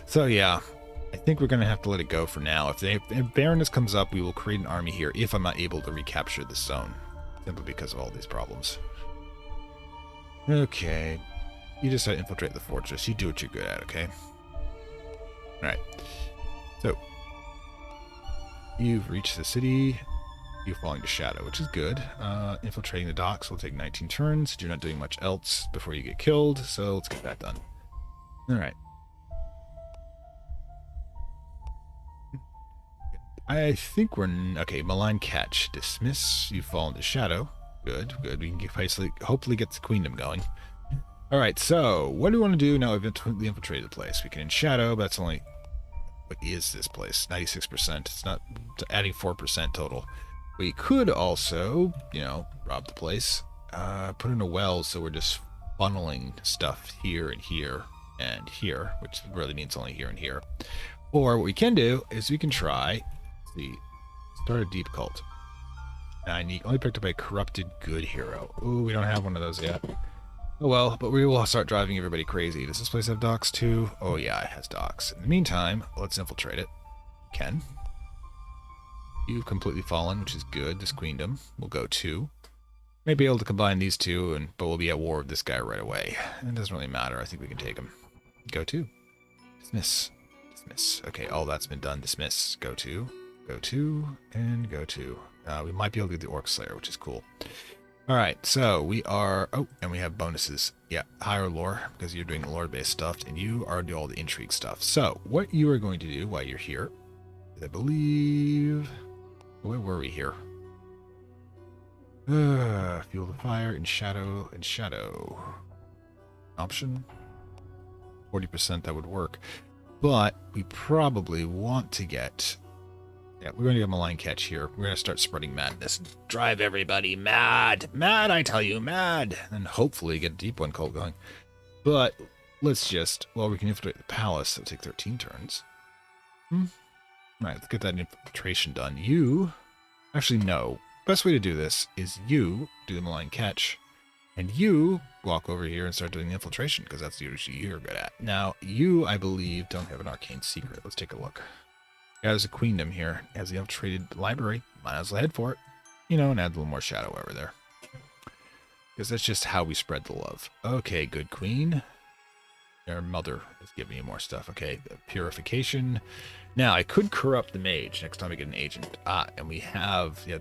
So yeah, I think we're going to have to let it go for now. If Baroness comes up, we will create an army here if I'm not able to recapture this zone, simply because of all these problems. Okay, you just infiltrate the fortress. You do what you're good at, okay? Alright, so you've reached the city. You're falling to shadow, which is good. Infiltrating the docks will take 19 turns. You're not doing much else before you get killed, so let's get that done. Alright. I think we're... Okay, malign catch. Dismiss. You've fallen to shadow. Good, good. We can hopefully get the queendom going. Alright, so what do we want to do now? We've infiltrated the place. We can in shadow, but that's only... What is this place? 96%. It's not adding 4% total. We could also, you know, rob the place. Put in a well, so we're just funneling stuff here and here and here, which really means only here and here. Or what we can do is we can try... Let's see. Start a deep cult. I only picked up a corrupted good hero. Ooh, we don't have one of those yet. Oh well, but we will start driving everybody crazy. Does this place have docks too? Oh yeah, it has docks. In the meantime, let's infiltrate it. Ken. You've completely fallen, which is good. This queendom will go too. May be able to combine these two, but we'll be at war with this guy right away. It doesn't really matter. I think we can take him. Go to. Dismiss. Dismiss. Okay, all that's been done. Dismiss. Go to. Go to. And go to. We might be able to get the Orc Slayer, which is cool. Alright, so we are... Oh, and we have bonuses. Yeah, higher lore, because you're doing the lore-based stuff, and you are doing all the intrigue stuff. So, what you are going to do while you're here, I believe... Where were we here? Fuel the fire in shadow and shadow. Option? 40%, that would work. But we probably want to get... Yeah, we're going to get malign catch here. We're going to start spreading madness. Drive everybody mad. Mad, I tell you, mad. And hopefully get a deep one cult going. But let's just... Well, we can infiltrate the palace. That'll take 13 turns. Alright, let's get that infiltration done. You... Actually, no. Best way to do this is you do the malign catch. And you walk over here and start doing the infiltration, because that's usually you're good at. Now, you, I believe, don't have an arcane secret. Let's take a look. Yeah, there's a queendom here. It has the infiltrated library. Might as well head for it. You know, and add a little more shadow over there. Because that's just how we spread the love. Okay, good queen. Your mother is giving you more stuff. Okay, purification. Now, I could corrupt the mage next time we get an agent. And we have... Yeah,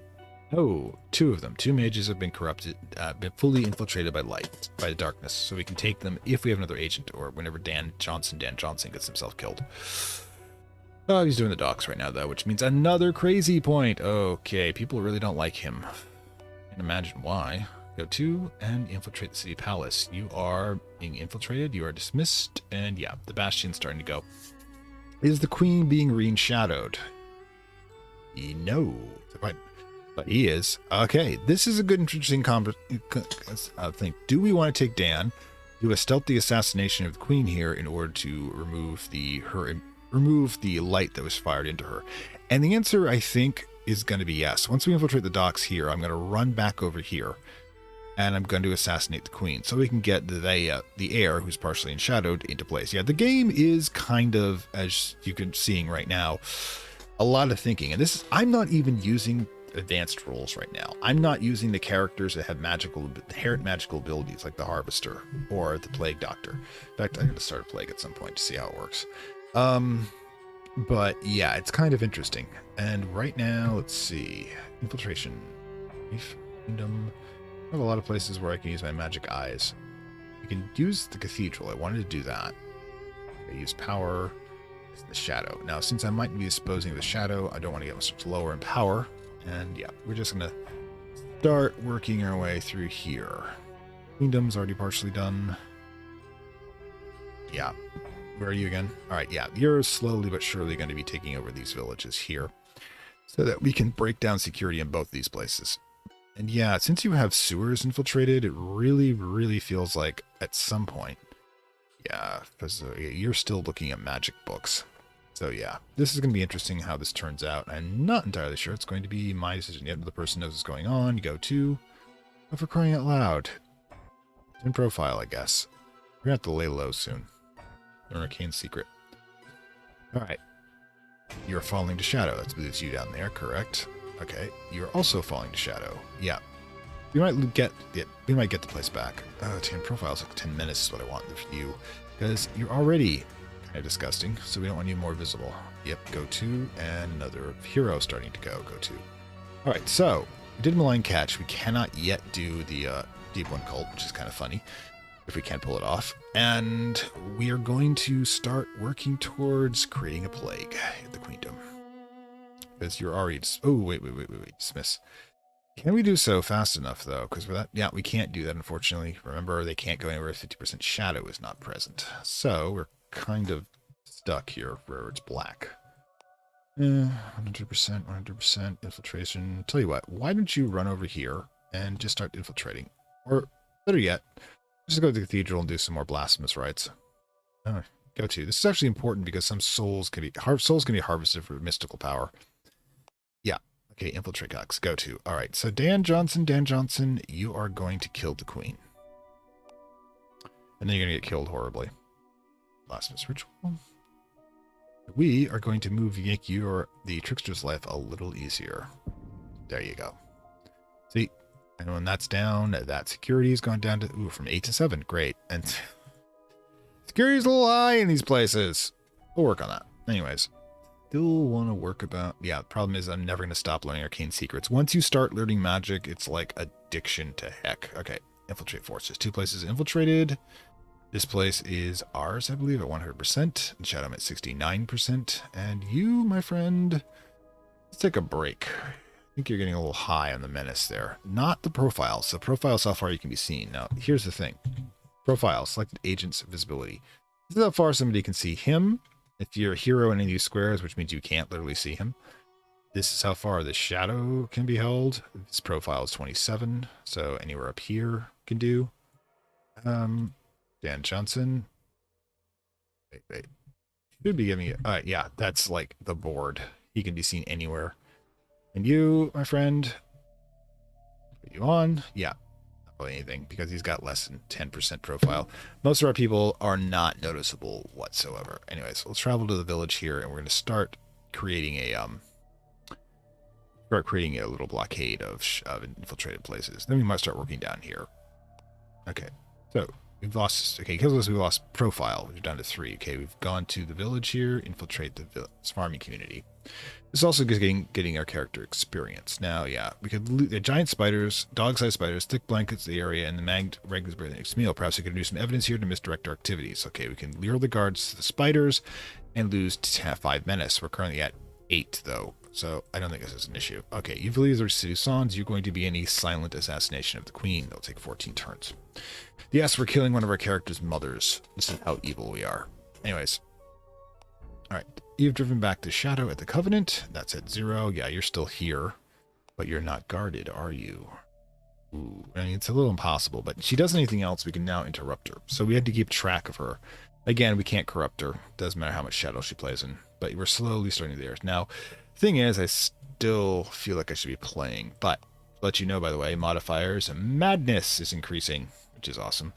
oh, 2 of them. 2 mages have been corrupted, been fully infiltrated by light, by the darkness. So we can take them if we have another agent, or whenever Dan Johnson gets himself killed. Oh, he's doing the docks right now, though, which means another crazy point. Okay, people really don't like him. I can imagine why. Go to and infiltrate the city palace. You are being infiltrated. You are dismissed. And yeah, the bastion's starting to go. Is the queen being re-shadowed? No. But he is. Okay, this is a good, interesting thing. Do we want to take Dan, do a stealthy assassination of the queen here in order to remove the light that was fired into her? And the answer, I think, is going to be yes. Once we infiltrate the docks here, I'm going to run back over here, and I'm going to assassinate the queen, so we can get the heir, who's partially enshadowed, into place. Yeah, the game is kind of, as you can seeing right now, a lot of thinking. And this is, I'm not even using advanced rules right now. I'm not using the characters that have inherent magical abilities like the Harvester or the Plague Doctor. In fact, I'm going to start a plague at some point to see how it works. But yeah, it's kind of interesting. And right now, let's see. Infiltration. Kingdom. I have a lot of places where I can use my magic eyes. You can use the cathedral. I wanted to do that. I use power. It's the shadow. Now, since I might be disposing of the shadow, I don't want to get much lower in power. And yeah, we're just going to start working our way through here. Kingdom's already partially done. Yeah. Where are you again? All right, yeah. You're slowly but surely going to be taking over these villages here so that we can break down security in both these places. And yeah, since you have sewers infiltrated, it really, really feels like at some point, yeah, because you're still looking at magic books. So yeah, this is going to be interesting how this turns out. I'm not entirely sure it's going to be my decision yet. The person knows what's going on. You go to, oh, for crying out loud. It's in profile, I guess. We're going to have to lay low soon. An arcane secret. All right. You're falling to shadow. That's you down there, correct? Okay. You're also falling to shadow. Yeah. We might get it. We might get the place back. 10 profiles, like 10 minutes is what I want for you. Because you're already kind of disgusting, so we don't want you more visible. Yep, go to, and another hero starting to go to. All right, so we did Malign Catch. We cannot yet do the Deep One Cult, which is kind of funny, if we can't pull it off. And we are going to start working towards creating a plague at the Queendom. Because you're already... Oh, wait. Dismiss. Can we do so fast enough, though? Because for that... Yeah, we can't do that, unfortunately. Remember, they can't go anywhere if 50% shadow is not present. So, we're kind of stuck here where it's black. 100%, 100% infiltration. Tell you what, why don't you run over here and just start infiltrating? Or, better yet, just go to the cathedral and do some more blasphemous rites. Go to. This is actually important because some souls can be harvested for mystical power. Yeah. Okay, infiltrate Cox. Go to. All right. So Dan Johnson, you are going to kill the queen. And then you're going to get killed horribly. Blasphemous ritual. We are going to make the trickster's life a little easier. There you go. See? And when that's down, that security has gone down to, from 8 to 7. Great. And security's a little high in these places. We'll work on that. Anyways, still want to work about... Yeah, the problem is I'm never going to stop learning arcane secrets. Once you start learning magic, it's like addiction to heck. Okay, infiltrate forces. 2 places infiltrated. This place is ours, I believe, at 100%. And Shadow at 69%. And you, my friend, let's take a break. I think you're getting a little high on the menace there. Not the profiles. So profiles how far you can be seen. Now, here's the thing. Profile, selected agent's visibility. This is how far somebody can see him. If you're a hero in any of these squares, which means you can't literally see him. This is how far the shadow can be held. This profile is 27. So anywhere up here can do. Dan Johnson. Wait. Should be giving you... yeah, that's like the board. He can be seen anywhere. And you, my friend, put you on. Yeah, not really anything because he's got less than 10% profile. Most of our people are not noticeable whatsoever. Anyways, let's travel to the village here, and we're going to start creating a little blockade of infiltrated places. Then we might start working down here. Okay, so we've lost. Okay, because we lost profile. We're down to 3. Okay, we've gone to the village here. Infiltrate the farming community. This is also getting our character experience. Now, yeah, we could loot the giant spiders, dog-sized spiders, thick blankets in the area, and the magged raspberry the next meal. Perhaps we could do some evidence here to misdirect our activities. Okay, we can lure the guards to the spiders and lose 5 menace. We're currently at 8, though, so I don't think this is an issue. Okay, you believe there's Susans. You're going to be in a silent assassination of the queen. They'll take 14 turns. Yes, we're killing one of our character's mothers. This is how evil we are. Anyways. All right. You've driven back the shadow at the Covenant. That's at 0. Yeah, you're still here. But you're not guarded, are you? Ooh, I mean, it's a little impossible. But if she does anything else, we can now interrupt her. So we had to keep track of her. Again, we can't corrupt her. Doesn't matter how much shadow she plays in. But we're slowly starting there. Now, the thing is, I still feel like I should be playing. But, to let you know, by the way, modifiers and madness is increasing, which is awesome.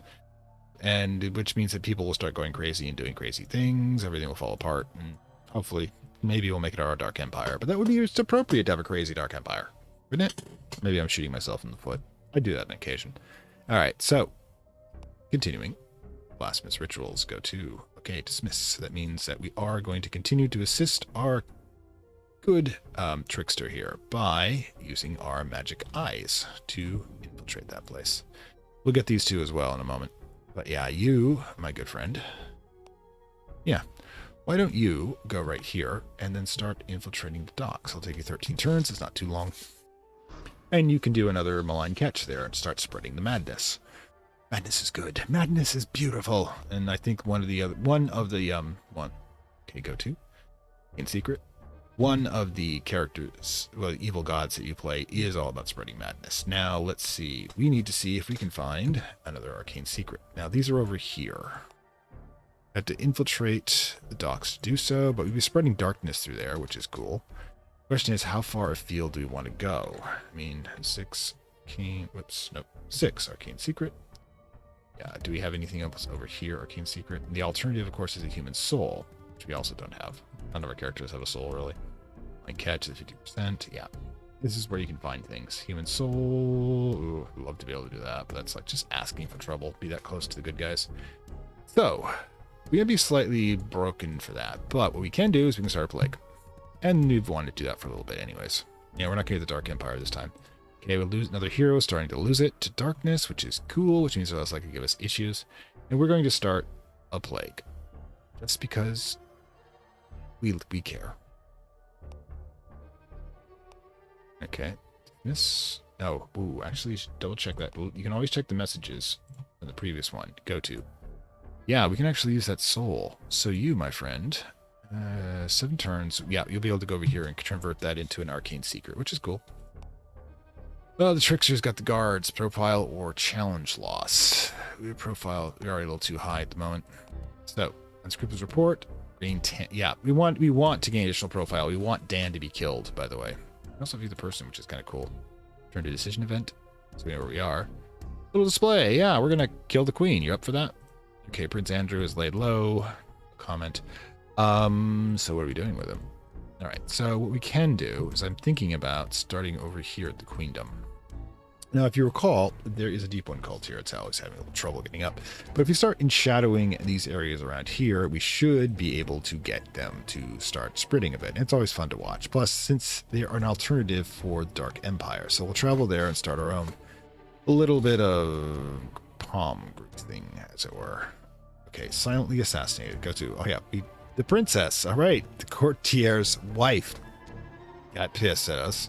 And which means that people will start going crazy and doing crazy things. Everything will fall apart. And hopefully maybe we'll make it our Dark Empire. But that would be just appropriate to have a crazy Dark Empire, wouldn't it? Maybe I'm shooting myself in the foot. I do that on occasion. All right, so continuing. Blasphemous rituals go to, okay, dismiss. That means that we are going to continue to assist our good trickster here by using our magic eyes to infiltrate that place. We'll get these two as well in a moment. But yeah, you, my good friend, yeah, why don't you go right here and then start infiltrating the docks? It'll take you 13 turns. It's not too long. And you can do another malign catch there and start spreading the madness. Madness is good. Madness is beautiful. And I think okay, go to in secret. One of the characters, well, the evil gods that you play is all about spreading madness. Now, let's see. We need to see if we can find another arcane secret. Now, these are over here. I have to infiltrate the docks to do so, but we'd be spreading darkness through there, which is cool. Question is, how far afield do we want to go? I mean, 6 arcane secret. Yeah, do we have anything else over here, arcane secret? The alternative, of course, is a human soul, which we also don't have. None of our characters have a soul, really. My catch is 50%. Yeah, this is where you can find things. Human soul. Ooh, I'd love to be able to do that, but that's like just asking for trouble. Be that close to the good guys. So, we're going to be slightly broken for that, but what we can do is we can start a plague. And we've wanted to do that for a little bit anyways. Yeah, we're not going to get the Dark Empire this time. Okay, we'll lose another hero, starting to lose it to darkness, which is cool, which means they're less likely to give us issues. And we're going to start a plague. Just because we care. Okay. This. Oh, ooh, actually, double check that. You can always check the messages from the previous one. Go to. Yeah, we can actually use that soul. So you, my friend, 7 turns. Yeah, you'll be able to go over here and convert that into an arcane secret, which is cool. Well, the trickster's got the guards, profile or challenge loss. We already a little too high at the moment. So, unscrupulous report. Gain 10. Yeah, we want to gain additional profile. We want Dan to be killed, by the way. We also view the person, which is kind of cool. Turn to decision event. So we know where we are. Little display. Yeah, we're gonna kill the queen. You up for that? Okay, Prince Andrew is laid low. Comment. So what are we doing with him? All right. So what we can do is I'm thinking about starting over here at the queendom. Now, if you recall, there is a deep one called here. It's always having a little trouble getting up. But if you start enshadowing these areas around here, we should be able to get them to start spreading a bit. And it's always fun to watch. Plus, since they are an alternative for the Dark Empire, so we'll travel there and start our own little bit of palm group thing, as it were. Okay, silently assassinated. Go to. Oh yeah, the princess. All right, the courtier's wife got pissed at us.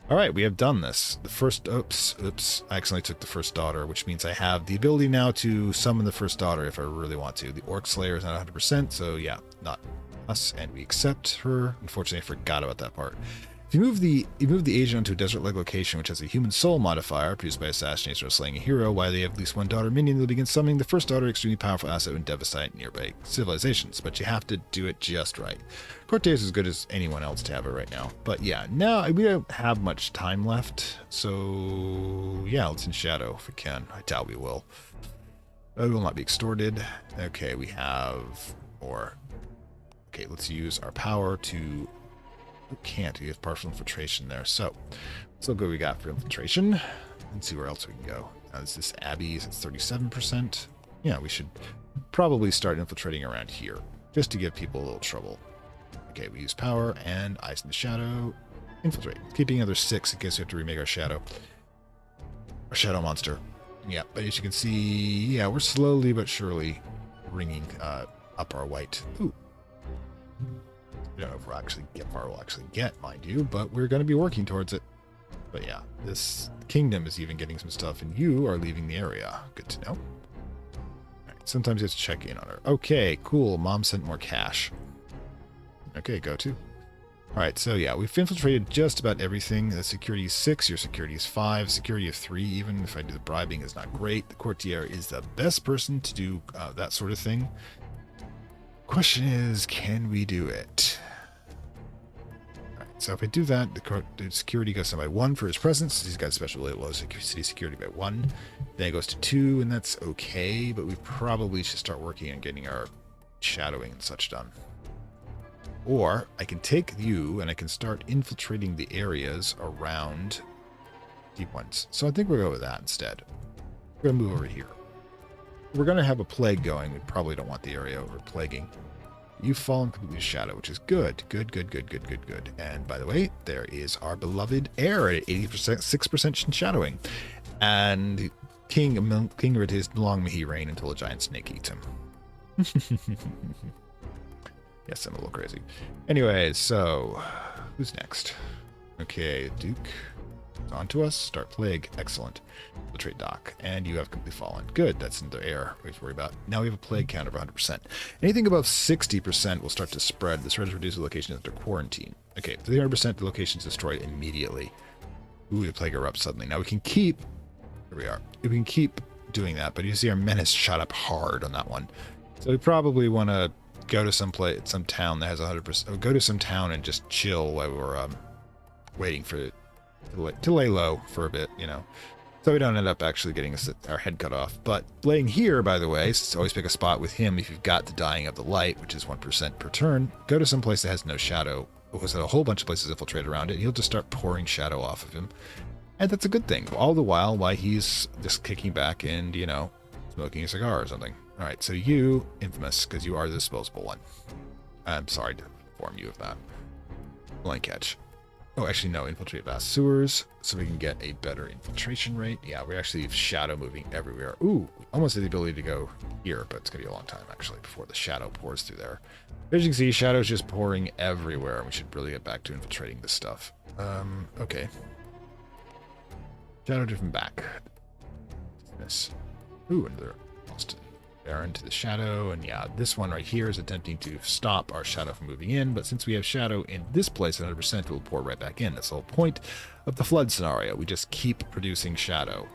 All right, we have done this. The first, oops, I accidentally took the first daughter, which means I have the ability now to summon the first daughter if I really want to. The Orc Slayer is not 100%, so yeah, not us, and we accept her. Unfortunately, I forgot about that part. If you move the agent onto a desert-like location, which has a human soul modifier produced by assassination or slaying a hero, while they have at least one daughter minion, they'll begin summoning the first daughter, extremely powerful asset, and devastate nearby civilizations. But you have to do it just right. Cortez is as good as anyone else to have it right now. But yeah, now we don't have much time left, so yeah, let's Shadow if we can. I doubt we will. We will not be extorted. Okay, we have more. Okay, let's use our power to. Can't. We have partial infiltration there. So let's look what we got for infiltration and see where else we can go. Now, is this Abbey's? It's 37%. Yeah, we should probably start infiltrating around here just to give people a little trouble. Okay, we use power and Eyes in the Shadow. Infiltrate. Keeping another 6 in case we have to remake our shadow. Our shadow monster. Yeah, but as you can see, yeah, we're slowly but surely bringing up our white. Ooh. I don't know if we'll actually get, mind you, but we're going to be working towards it. But yeah, this kingdom is even getting some stuff, and you are leaving the area. Good to know. All right, sometimes you have to check in on her. Okay, cool. Mom sent more cash. Okay, go to. All right, so yeah, we've infiltrated just about everything. The security is 6, your security is 5, security of 3, even if I do the bribing is not great. The courtier is the best person to do that sort of thing. Question is, can we do it? Alright, so if I do that, the security goes down by 1 for his presence. He's got especially low city security by 1. Then it goes to 2, and that's okay, but we probably should start working on getting our shadowing and such done. Or I can take you and I can start infiltrating the areas around deep ones. So I think we'll go with that instead. We're going to move over here. We're going to have a plague going. We probably don't want the area over plaguing. You've fallen completely to shadow, which is good. Good. And by the way, there is our beloved heir at 80%, 6% shadowing. And King of his long may he reign until a giant snake eats him. Yes, I'm a little crazy. Anyways, so who's next? Okay, Duke. On to us. Start plague. Excellent. Infiltrate dock. And you have completely fallen. Good. That's another error we have to worry about. Now we have a plague count of 100%. Anything above 60% will start to spread. The spread is reduced to location under quarantine. Okay, 300%, the location is destroyed immediately. Ooh, the plague erupts suddenly. Now we can keep... Here we are. We can keep doing that, but you see our menace shot up hard on that one. So we probably want to go to some town that has 100%. Or go to some town and just chill while we're waiting for it to lay low for a bit, you know, so we don't end up actually getting our head cut off. But laying here, by the way, so always pick a spot with him if you've got the dying of the light, which is 1% per turn. Go to some place that has no shadow, because a whole bunch of places infiltrate around it. He'll just start pouring shadow off of him, and that's a good thing. All the while he's just kicking back and, you know, smoking a cigar or something. All right, so you, infamous, because you are the disposable one. I'm sorry to inform you of that. Blank catch. Oh, actually, no. Infiltrate vast sewers so we can get a better infiltration rate. Yeah, we actually have shadow moving everywhere. Ooh, we almost have the ability to go here, but it's going to be a long time, actually, before the shadow pours through there. As you can see, shadow's just pouring everywhere. We should really get back to infiltrating this stuff. Okay. Shadow driven back. Dismiss. Ooh, another lost Baron to the shadow, and yeah, this one right here is attempting to stop our shadow from moving in, but since we have shadow in this place 100%, it will pour right back in. That's the whole point of the flood scenario. We just keep producing shadow.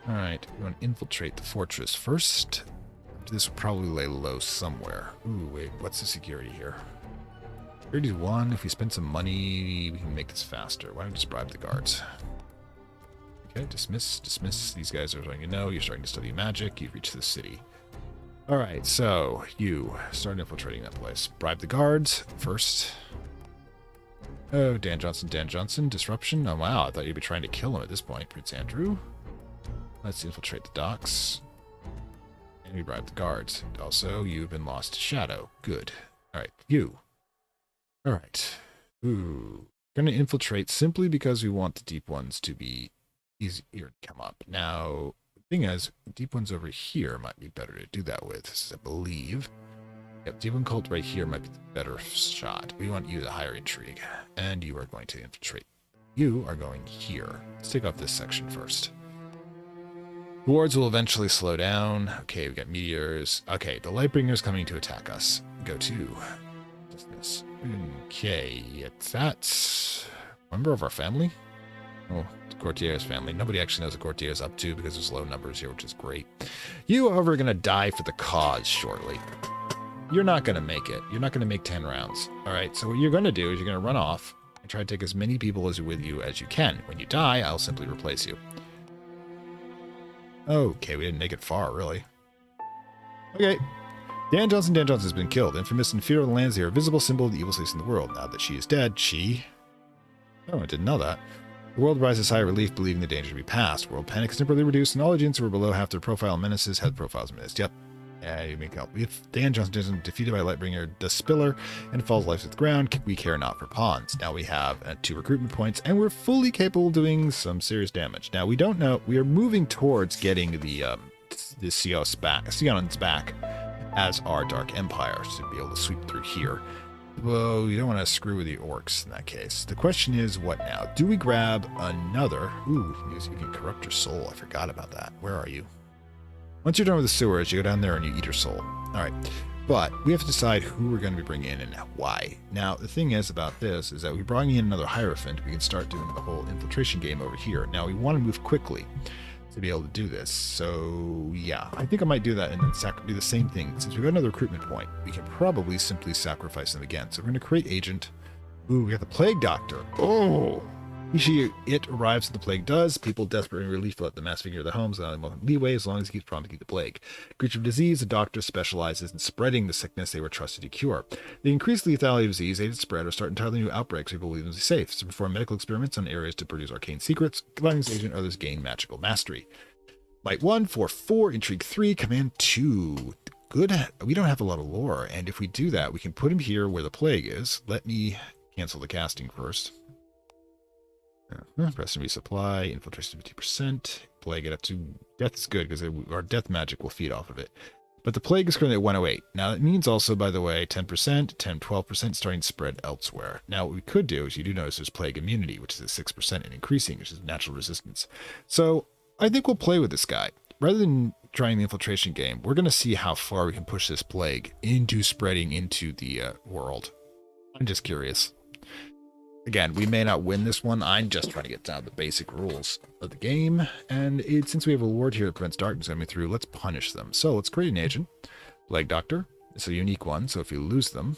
All right, we want to infiltrate the fortress first. This will probably lay low somewhere. Ooh, wait, what's the security here? Security's 1. If we spend some money, we can make this faster. Why don't we just bribe the guards? Okay, dismiss. These guys are starting to know. You're starting to study magic. You've reached the city. All right, so you start infiltrating that place. Bribe the guards first. Oh, Dan Johnson, disruption. Oh, wow, I thought you'd be trying to kill him at this point, Prince Andrew. Let's infiltrate the docks. And we bribe the guards. Also, you've been lost to shadow. Good. All right, you. All right. Ooh. Going to infiltrate simply because we want the deep ones to be easier to come up. Now... thing is, deep ones over here might be better to do that with, I believe. Yep, deep one cult right here might be the better shot. We want you to higher intrigue, and you are going to infiltrate. You are going here. Let's take off this section first. Wards will eventually slow down. Okay, we got meteors. Okay, the Lightbringer's coming to attack us. Go to. Just this. Okay, it's that. Member of our family? Oh, Courtier's family. Nobody actually knows what Courtier's up to because there's low numbers here, which is great. You, however, are going to die for the cause shortly. You're not going to make it. You're not going to make 10 rounds. All right, so what you're going to do is you're going to run off and try to take as many people as with you as you can. When you die, I'll simply replace you. Okay, we didn't make it far, really. Okay. Dan Johnson has been killed. Infamous and fear of the lands, they are a visible symbol of the evil states in the world. Now that she is dead, she... Oh, I didn't know that. The world rises high relief, believing the danger to be past. World panic is temporarily reduced, and all agents who were below half their profile menaces had profiles menaced. Yep. Yeah, you make help. If Dan Johnson is defeated by Lightbringer the Spiller and falls life to the ground, we care not for pawns. Now we have 2 recruitment points, and we're fully capable of doing some serious damage. Now we don't know. We are moving towards getting the Sion's back as our Dark Empire to be able to sweep through here. Well, you don't want to screw with the orcs in that case. The question is, what now? Do we grab another... Ooh, you can corrupt your soul. I forgot about that. Where are you? Once you're done with the sewers, you go down there and you eat your soul. All right. But we have to decide who we're going to be bringing in and why. Now, the thing is about this is that we bring in another Hierophant. We can start doing the whole infiltration game over here. Now, we want to move quickly to be able to do this. So, yeah, I think I might do that and then do the same thing. Since we've got another recruitment point, we can probably simply sacrifice them again. So we're going to create agent. Ooh, we got the Plague Doctor. Oh, It arrives when the plague does. People desperate in relief let the mass figure their homes without leeway as long as he keeps promising the plague. Creature of disease, a doctor specializes in spreading the sickness they were trusted to cure. The increased lethality of disease aided spread or start entirely new outbreaks people believe them to be safe. So perform medical experiments on areas to produce arcane secrets. Combining this agent, others gain magical mastery. Might 1, 4, intrigue 3, command 2. Good. We don't have a lot of lore, and if we do that, we can put him here where the plague is. Let me cancel the casting first. Press and resupply, infiltration 50%, plague it up to death is good because our death magic will feed off of it. But the plague is currently at 108. Now that means also, by the way, 10%, 10, 12% starting to spread elsewhere. Now what we could do is you do notice there's plague immunity, which is at 6% and increasing, which is natural resistance. So I think we'll play with this guy. Rather than trying the infiltration game, we're going to see how far we can push this plague into spreading into the world. I'm just curious. Again, we may not win this one. I'm just trying to get down to the basic rules of the game. And since we have a ward here that prevents darkness coming through, let's punish them. So let's create an agent. Plague Doctor. It's a unique one, so if you lose them.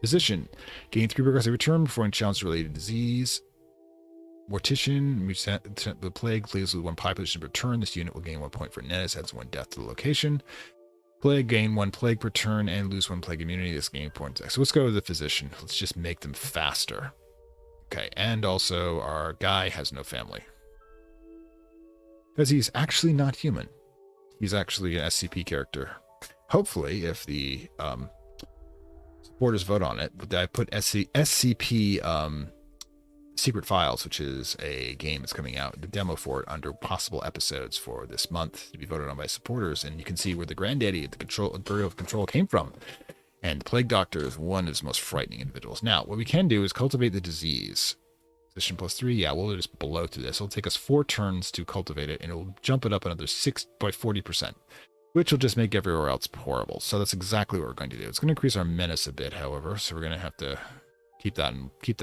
Physician. Gain 3 progressive return before any challenge-related disease. Mortician. The plague leaves with 1 population per turn. This unit will gain 1 point for net. Adds 1 death to the location. Plague, gain 1 plague per turn and lose 1 plague immunity. This gain points. So let's go with the Physician. Let's just make them faster. Okay, and also our guy has no family. Because he's actually not human. He's actually an SCP character. Hopefully, if the supporters vote on it, I put SCP Secret Files, which is a game that's coming out, the demo for it, under possible episodes for this month to be voted on by supporters, and you can see where the granddaddy of the Bureau of Control came from. And the Plague Doctor is one of his most frightening individuals. Now, what we can do is cultivate the disease. Position +3, yeah, we'll just blow through this. It'll take us 4 turns to cultivate it, and it'll jump it up another 6 by 40%, which will just make everywhere else horrible. So that's exactly what we're going to do. It's going to increase our menace a bit, however, so we're going to have to keep that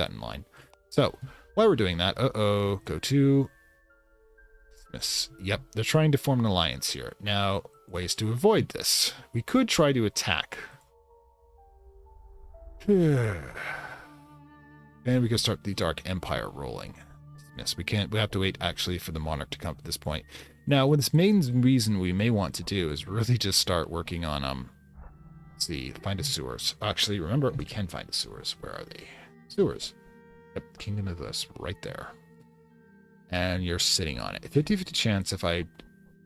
in line. So while we're doing that, go to dismiss. Yep, they're trying to form an alliance here. Now, ways to avoid this. We could try to attack. And we can start the Dark Empire rolling. Yes, we can't. We have to wait actually for the monarch to come at this point. Now, what this main reason we may want to do is really just start working on let's see, find a sewers. Actually, remember, we can find the sewers. Where are they? Sewers. Yep, Kingdom of this, right there. And you're sitting on it. 50-50 chance if I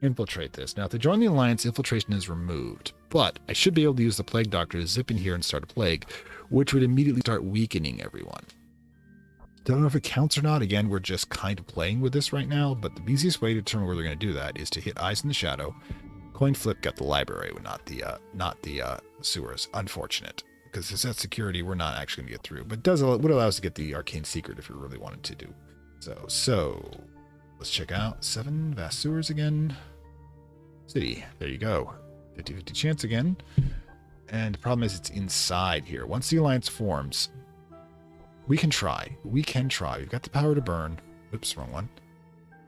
infiltrate this. Now, if they join the alliance, infiltration is removed. But I should be able to use the Plague Doctor to zip in here and start a plague, which would immediately start weakening everyone. Don't know if it counts or not. Again, we're just kind of playing with this right now, but the easiest way to determine where they're going to do that is to hit Eyes in the Shadow. Coin flip got the library, not the sewers. Unfortunate, because it's that security we're not actually going to get through, but would allow us to get the arcane secret if we really wanted to do. So let's check out 7 vast sewers again. City, there you go. 50-50 chance again. And the problem is it's inside here. Once the alliance forms, we can try. We've got the power to burn. Oops, wrong one.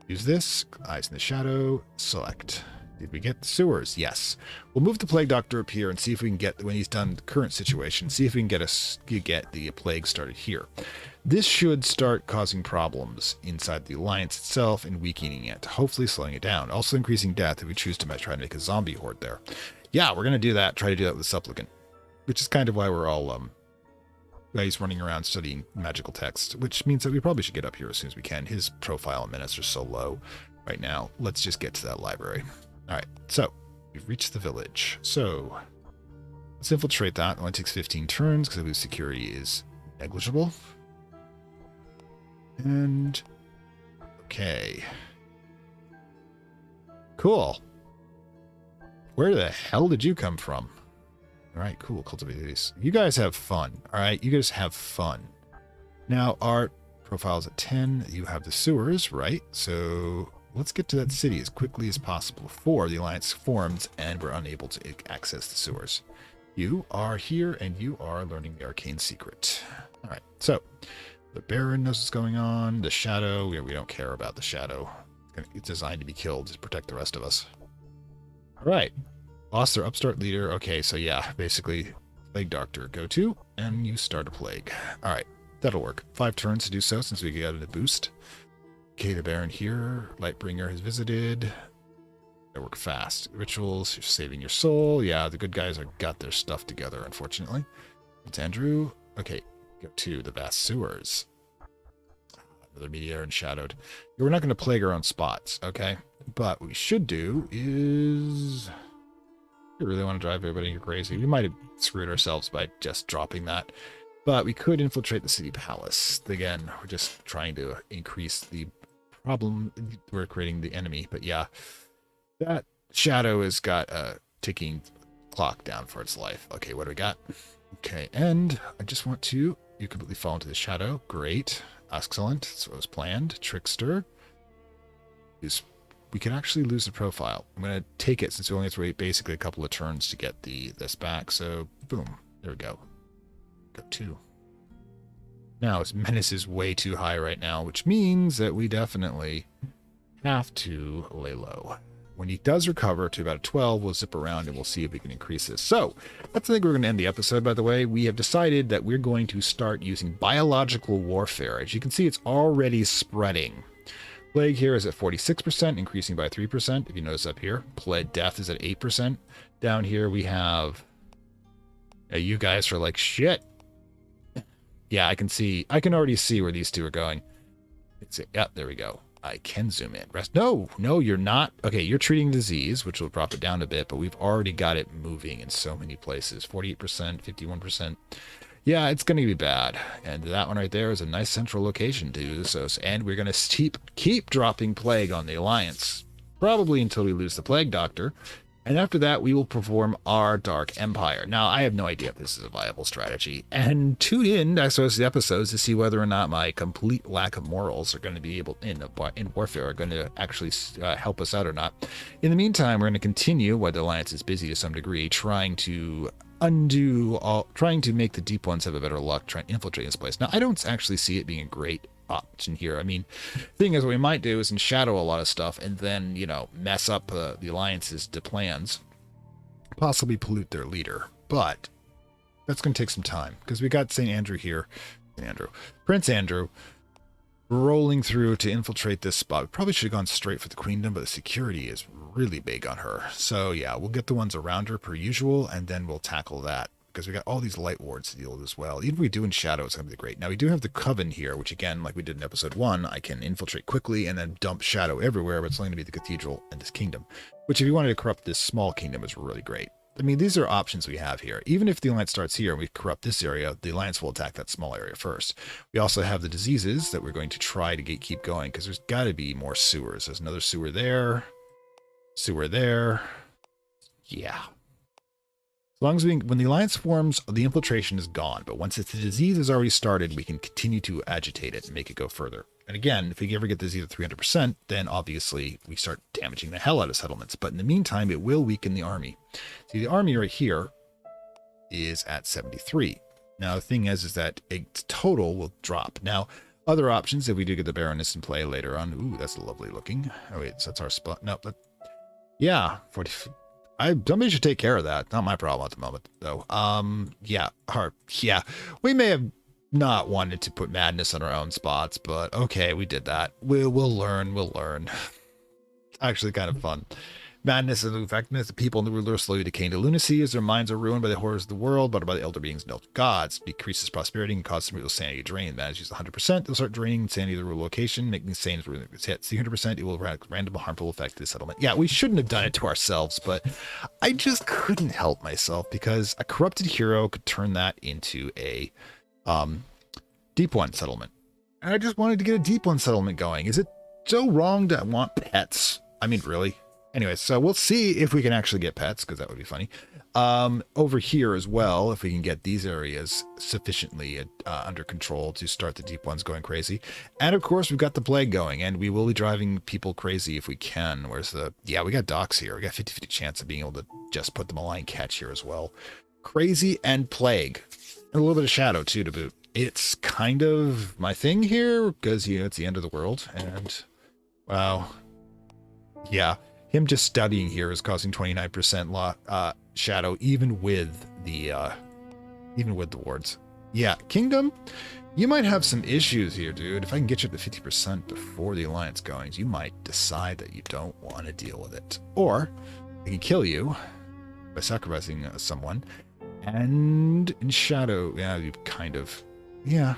Use this. Eyes in the Shadow. Select. Did we get the sewers? Yes. We'll move the Plague Doctor up here and see if we can get, when he's done the current situation, see if we can get the plague started here. This should start causing problems inside the alliance itself and weakening it, hopefully slowing it down. Also increasing death if we choose to try to make a zombie horde there. Yeah, we're going to do that. Try to do that with the Supplicant, which is kind of why we're all he's running around studying magical text, which means that we probably should get up here as soon as we can. His profile and minutes are so low right now. Let's just get to that library. All right, so we've reached the village. So let's infiltrate that. It only takes 15 turns because I believe security is negligible. And okay, cool. Where the hell did you come from? All right, cool. Cultivate these. You guys have fun. All right, you guys have fun. Now our profile's at 10. You have the sewers, right? So let's get to that city as quickly as possible before the alliance forms and we're unable to access the sewers. You are here and you are learning the arcane secret. All right, so the Baron knows what's going on. The Shadow, we don't care about the Shadow. It's designed to be killed to protect the rest of us. All right, lost their upstart leader. Okay, so yeah, basically Plague Doctor, go to, and you start a plague. All right, That'll work. 5 turns to do so since we got a boost. Okay, the Baron here. Lightbringer has visited. They work fast. Rituals, you're saving your soul. Yeah, the good guys are got their stuff together, unfortunately. It's Andrew. Okay, go to the vast sewers. Another meteor and shadowed. We're not going to plague our own spots, okay? But what we should do is... We really want to drive everybody crazy. We might have screwed ourselves by just dropping that. But we could infiltrate the city palace. Again, we're just trying to increase the problem we're creating the enemy. But yeah, that shadow has got a ticking clock down for its life. Okay, what do we got? Okay, and I just want to... You completely fall into the shadow. Great. Excellent. So it was planned. Trickster. We can actually lose the profile. I'm going to take it since we only have to wait basically a couple of turns to get this back. So, boom. There we go. Go 2. Now, its menace is way too high right now, which means that we definitely have to lay low. When he does recover to about a 12, we'll zip around and we'll see if we can increase this. So, that's I think we're going to end the episode, by the way. We have decided that we're going to start using biological warfare. As you can see, it's already spreading. Plague here is at 46%, increasing by 3%. If you notice up here, plague death is at 8%. Down here we have... you guys are like, shit. Yeah, I can already see where these two are going. Yeah, there we go. I can zoom in. No, you're not. Okay, you're treating disease, which will drop it down a bit, but we've already got it moving in so many places. 48%, 51%. Yeah, it's going to be bad. And that one right there is a nice central location to do so. And we're going to keep dropping plague on the Alliance, probably until we lose the Plague Doctor. And after that, we will perform our Dark Empire. Now, I have no idea if this is a viable strategy. And tune in, I suppose, the episodes to see whether or not my complete lack of morals are going to be able, in warfare, are going to actually help us out or not. In the meantime, we're going to continue, while the Alliance is busy to some degree, trying to make the Deep Ones have a better luck trying to infiltrate this place. Now, I don't actually see it being a great option here. I mean, thing is, what we might do is shadow a lot of stuff and then, mess up the Alliance's plans, possibly pollute their leader. But that's going to take some time because we got St. Andrew here. Prince Andrew rolling through to infiltrate this spot. We probably should have gone straight for the queendom, but the security is really big on her. So yeah, we'll get the ones around her per usual, and then we'll tackle that. Because we got all these light wards to deal with as well. Even if we do in shadow, it's going to be great. Now, we do have the Coven here, which again, like we did in episode 1, I can infiltrate quickly and then dump shadow everywhere, but it's only going to be the cathedral and this kingdom. Which, if you wanted to corrupt this small kingdom, is really great. I mean, these are options we have here. Even if the Alliance starts here and we corrupt this area, the Alliance will attack that small area first. We also have the diseases that we're going to try to keep going, because there's got to be more sewers. There's another sewer there. Sewer there. Yeah. As long as when the Alliance forms, the infiltration is gone. But once the disease has already started, we can continue to agitate it and make it go further. And again, if we ever get this either 300%, then obviously we start damaging the hell out of settlements. But in the meantime, it will weaken the army. See, the army right here is at 73. Now, the thing is that its total will drop. Now, other options, if we do get the Baroness in play later on. Ooh, that's lovely looking. Oh, wait, so that's our spot. No, yeah, 40... somebody should take care of that. Not my problem at the moment, though. Yeah, we may have not wanted to put madness on our own spots, but okay, we did that. We'll learn. Actually, kind of fun. Madness and effectiveness, the people and the ruler slowly decay into lunacy as their minds are ruined by the horrors of the world, but by the elder beings and elder gods. Decreases prosperity and causes some real sanity to drain. Manage use 100%, they'll start draining sanity of the rural location, making insane as ruling its hits. 100%, it will random harmful effect to the settlement. Yeah, we shouldn't have done it to ourselves, but I just couldn't help myself because a corrupted hero could turn that into a deep one settlement. And I just wanted to get a deep one settlement going. Is it so wrong to want pets? I mean, really? Anyway, so we'll see if we can actually get pets, because that would be funny. Over here as well, if we can get these areas sufficiently under control to start the deep ones going crazy. And of course, we've got the plague going, and we will be driving people crazy if we can. Where's yeah, we got docks here. We got 50-50 chance of being able to just put the malign catch here as well. Crazy and plague. And a little bit of shadow, too, to boot. It's kind of my thing here, because, it's the end of the world, and, wow. Yeah. Him just studying here is causing 29% shadow, even with the wards. Yeah, kingdom. You might have some issues here, dude. If I can get you up to 50% before the alliance goings, you might decide that you don't want to deal with it. Or I can kill you by sacrificing someone. And in Shadow, yeah, you kind of, yeah.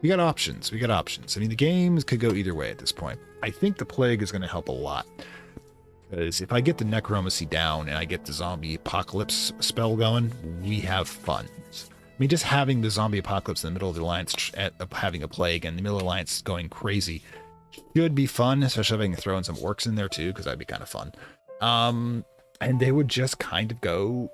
We got options. We got options. I mean, the games could go either way at this point. I think the Plague is going to help a lot. Because if I get the Necromancy down and I get the Zombie Apocalypse spell going, we have fun. I mean, just having the Zombie Apocalypse in the middle of the Alliance, having a Plague, and the middle of the Alliance going crazy should be fun, especially if I can throw in some orcs in there too, because that'd be kind of fun. And they would just kind of go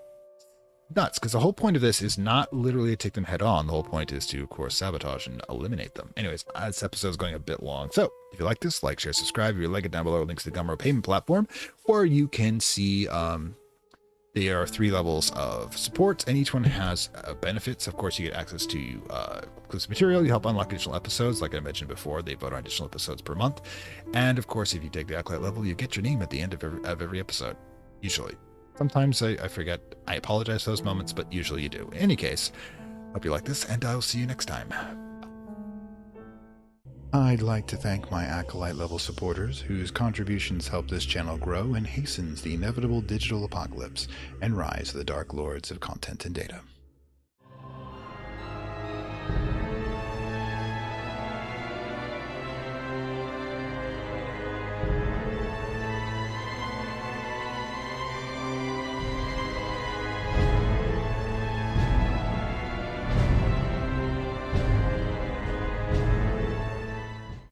nuts, because the whole point of this is not literally to take them head on. The whole point is to, of course, sabotage and eliminate them. Anyways, this episode is going a bit long. So if you like this, like, share, subscribe. If you like it, down below links to the Gumroad payment platform, or you can see there are 3 levels of support, and each one has benefits. Of course, you get access to exclusive material. You help unlock additional episodes. Like I mentioned before, they vote on additional episodes per month. And of course, if you take the Acolyte level, you get your name at the end of every episode, usually. Sometimes I forget. I apologize for those moments, but usually you do. In any case, hope you like this, and I'll see you next time. I'd like to thank my Acolyte level supporters, whose contributions help this channel grow and hastens the inevitable digital apocalypse and rise of the Dark Lords of content and data.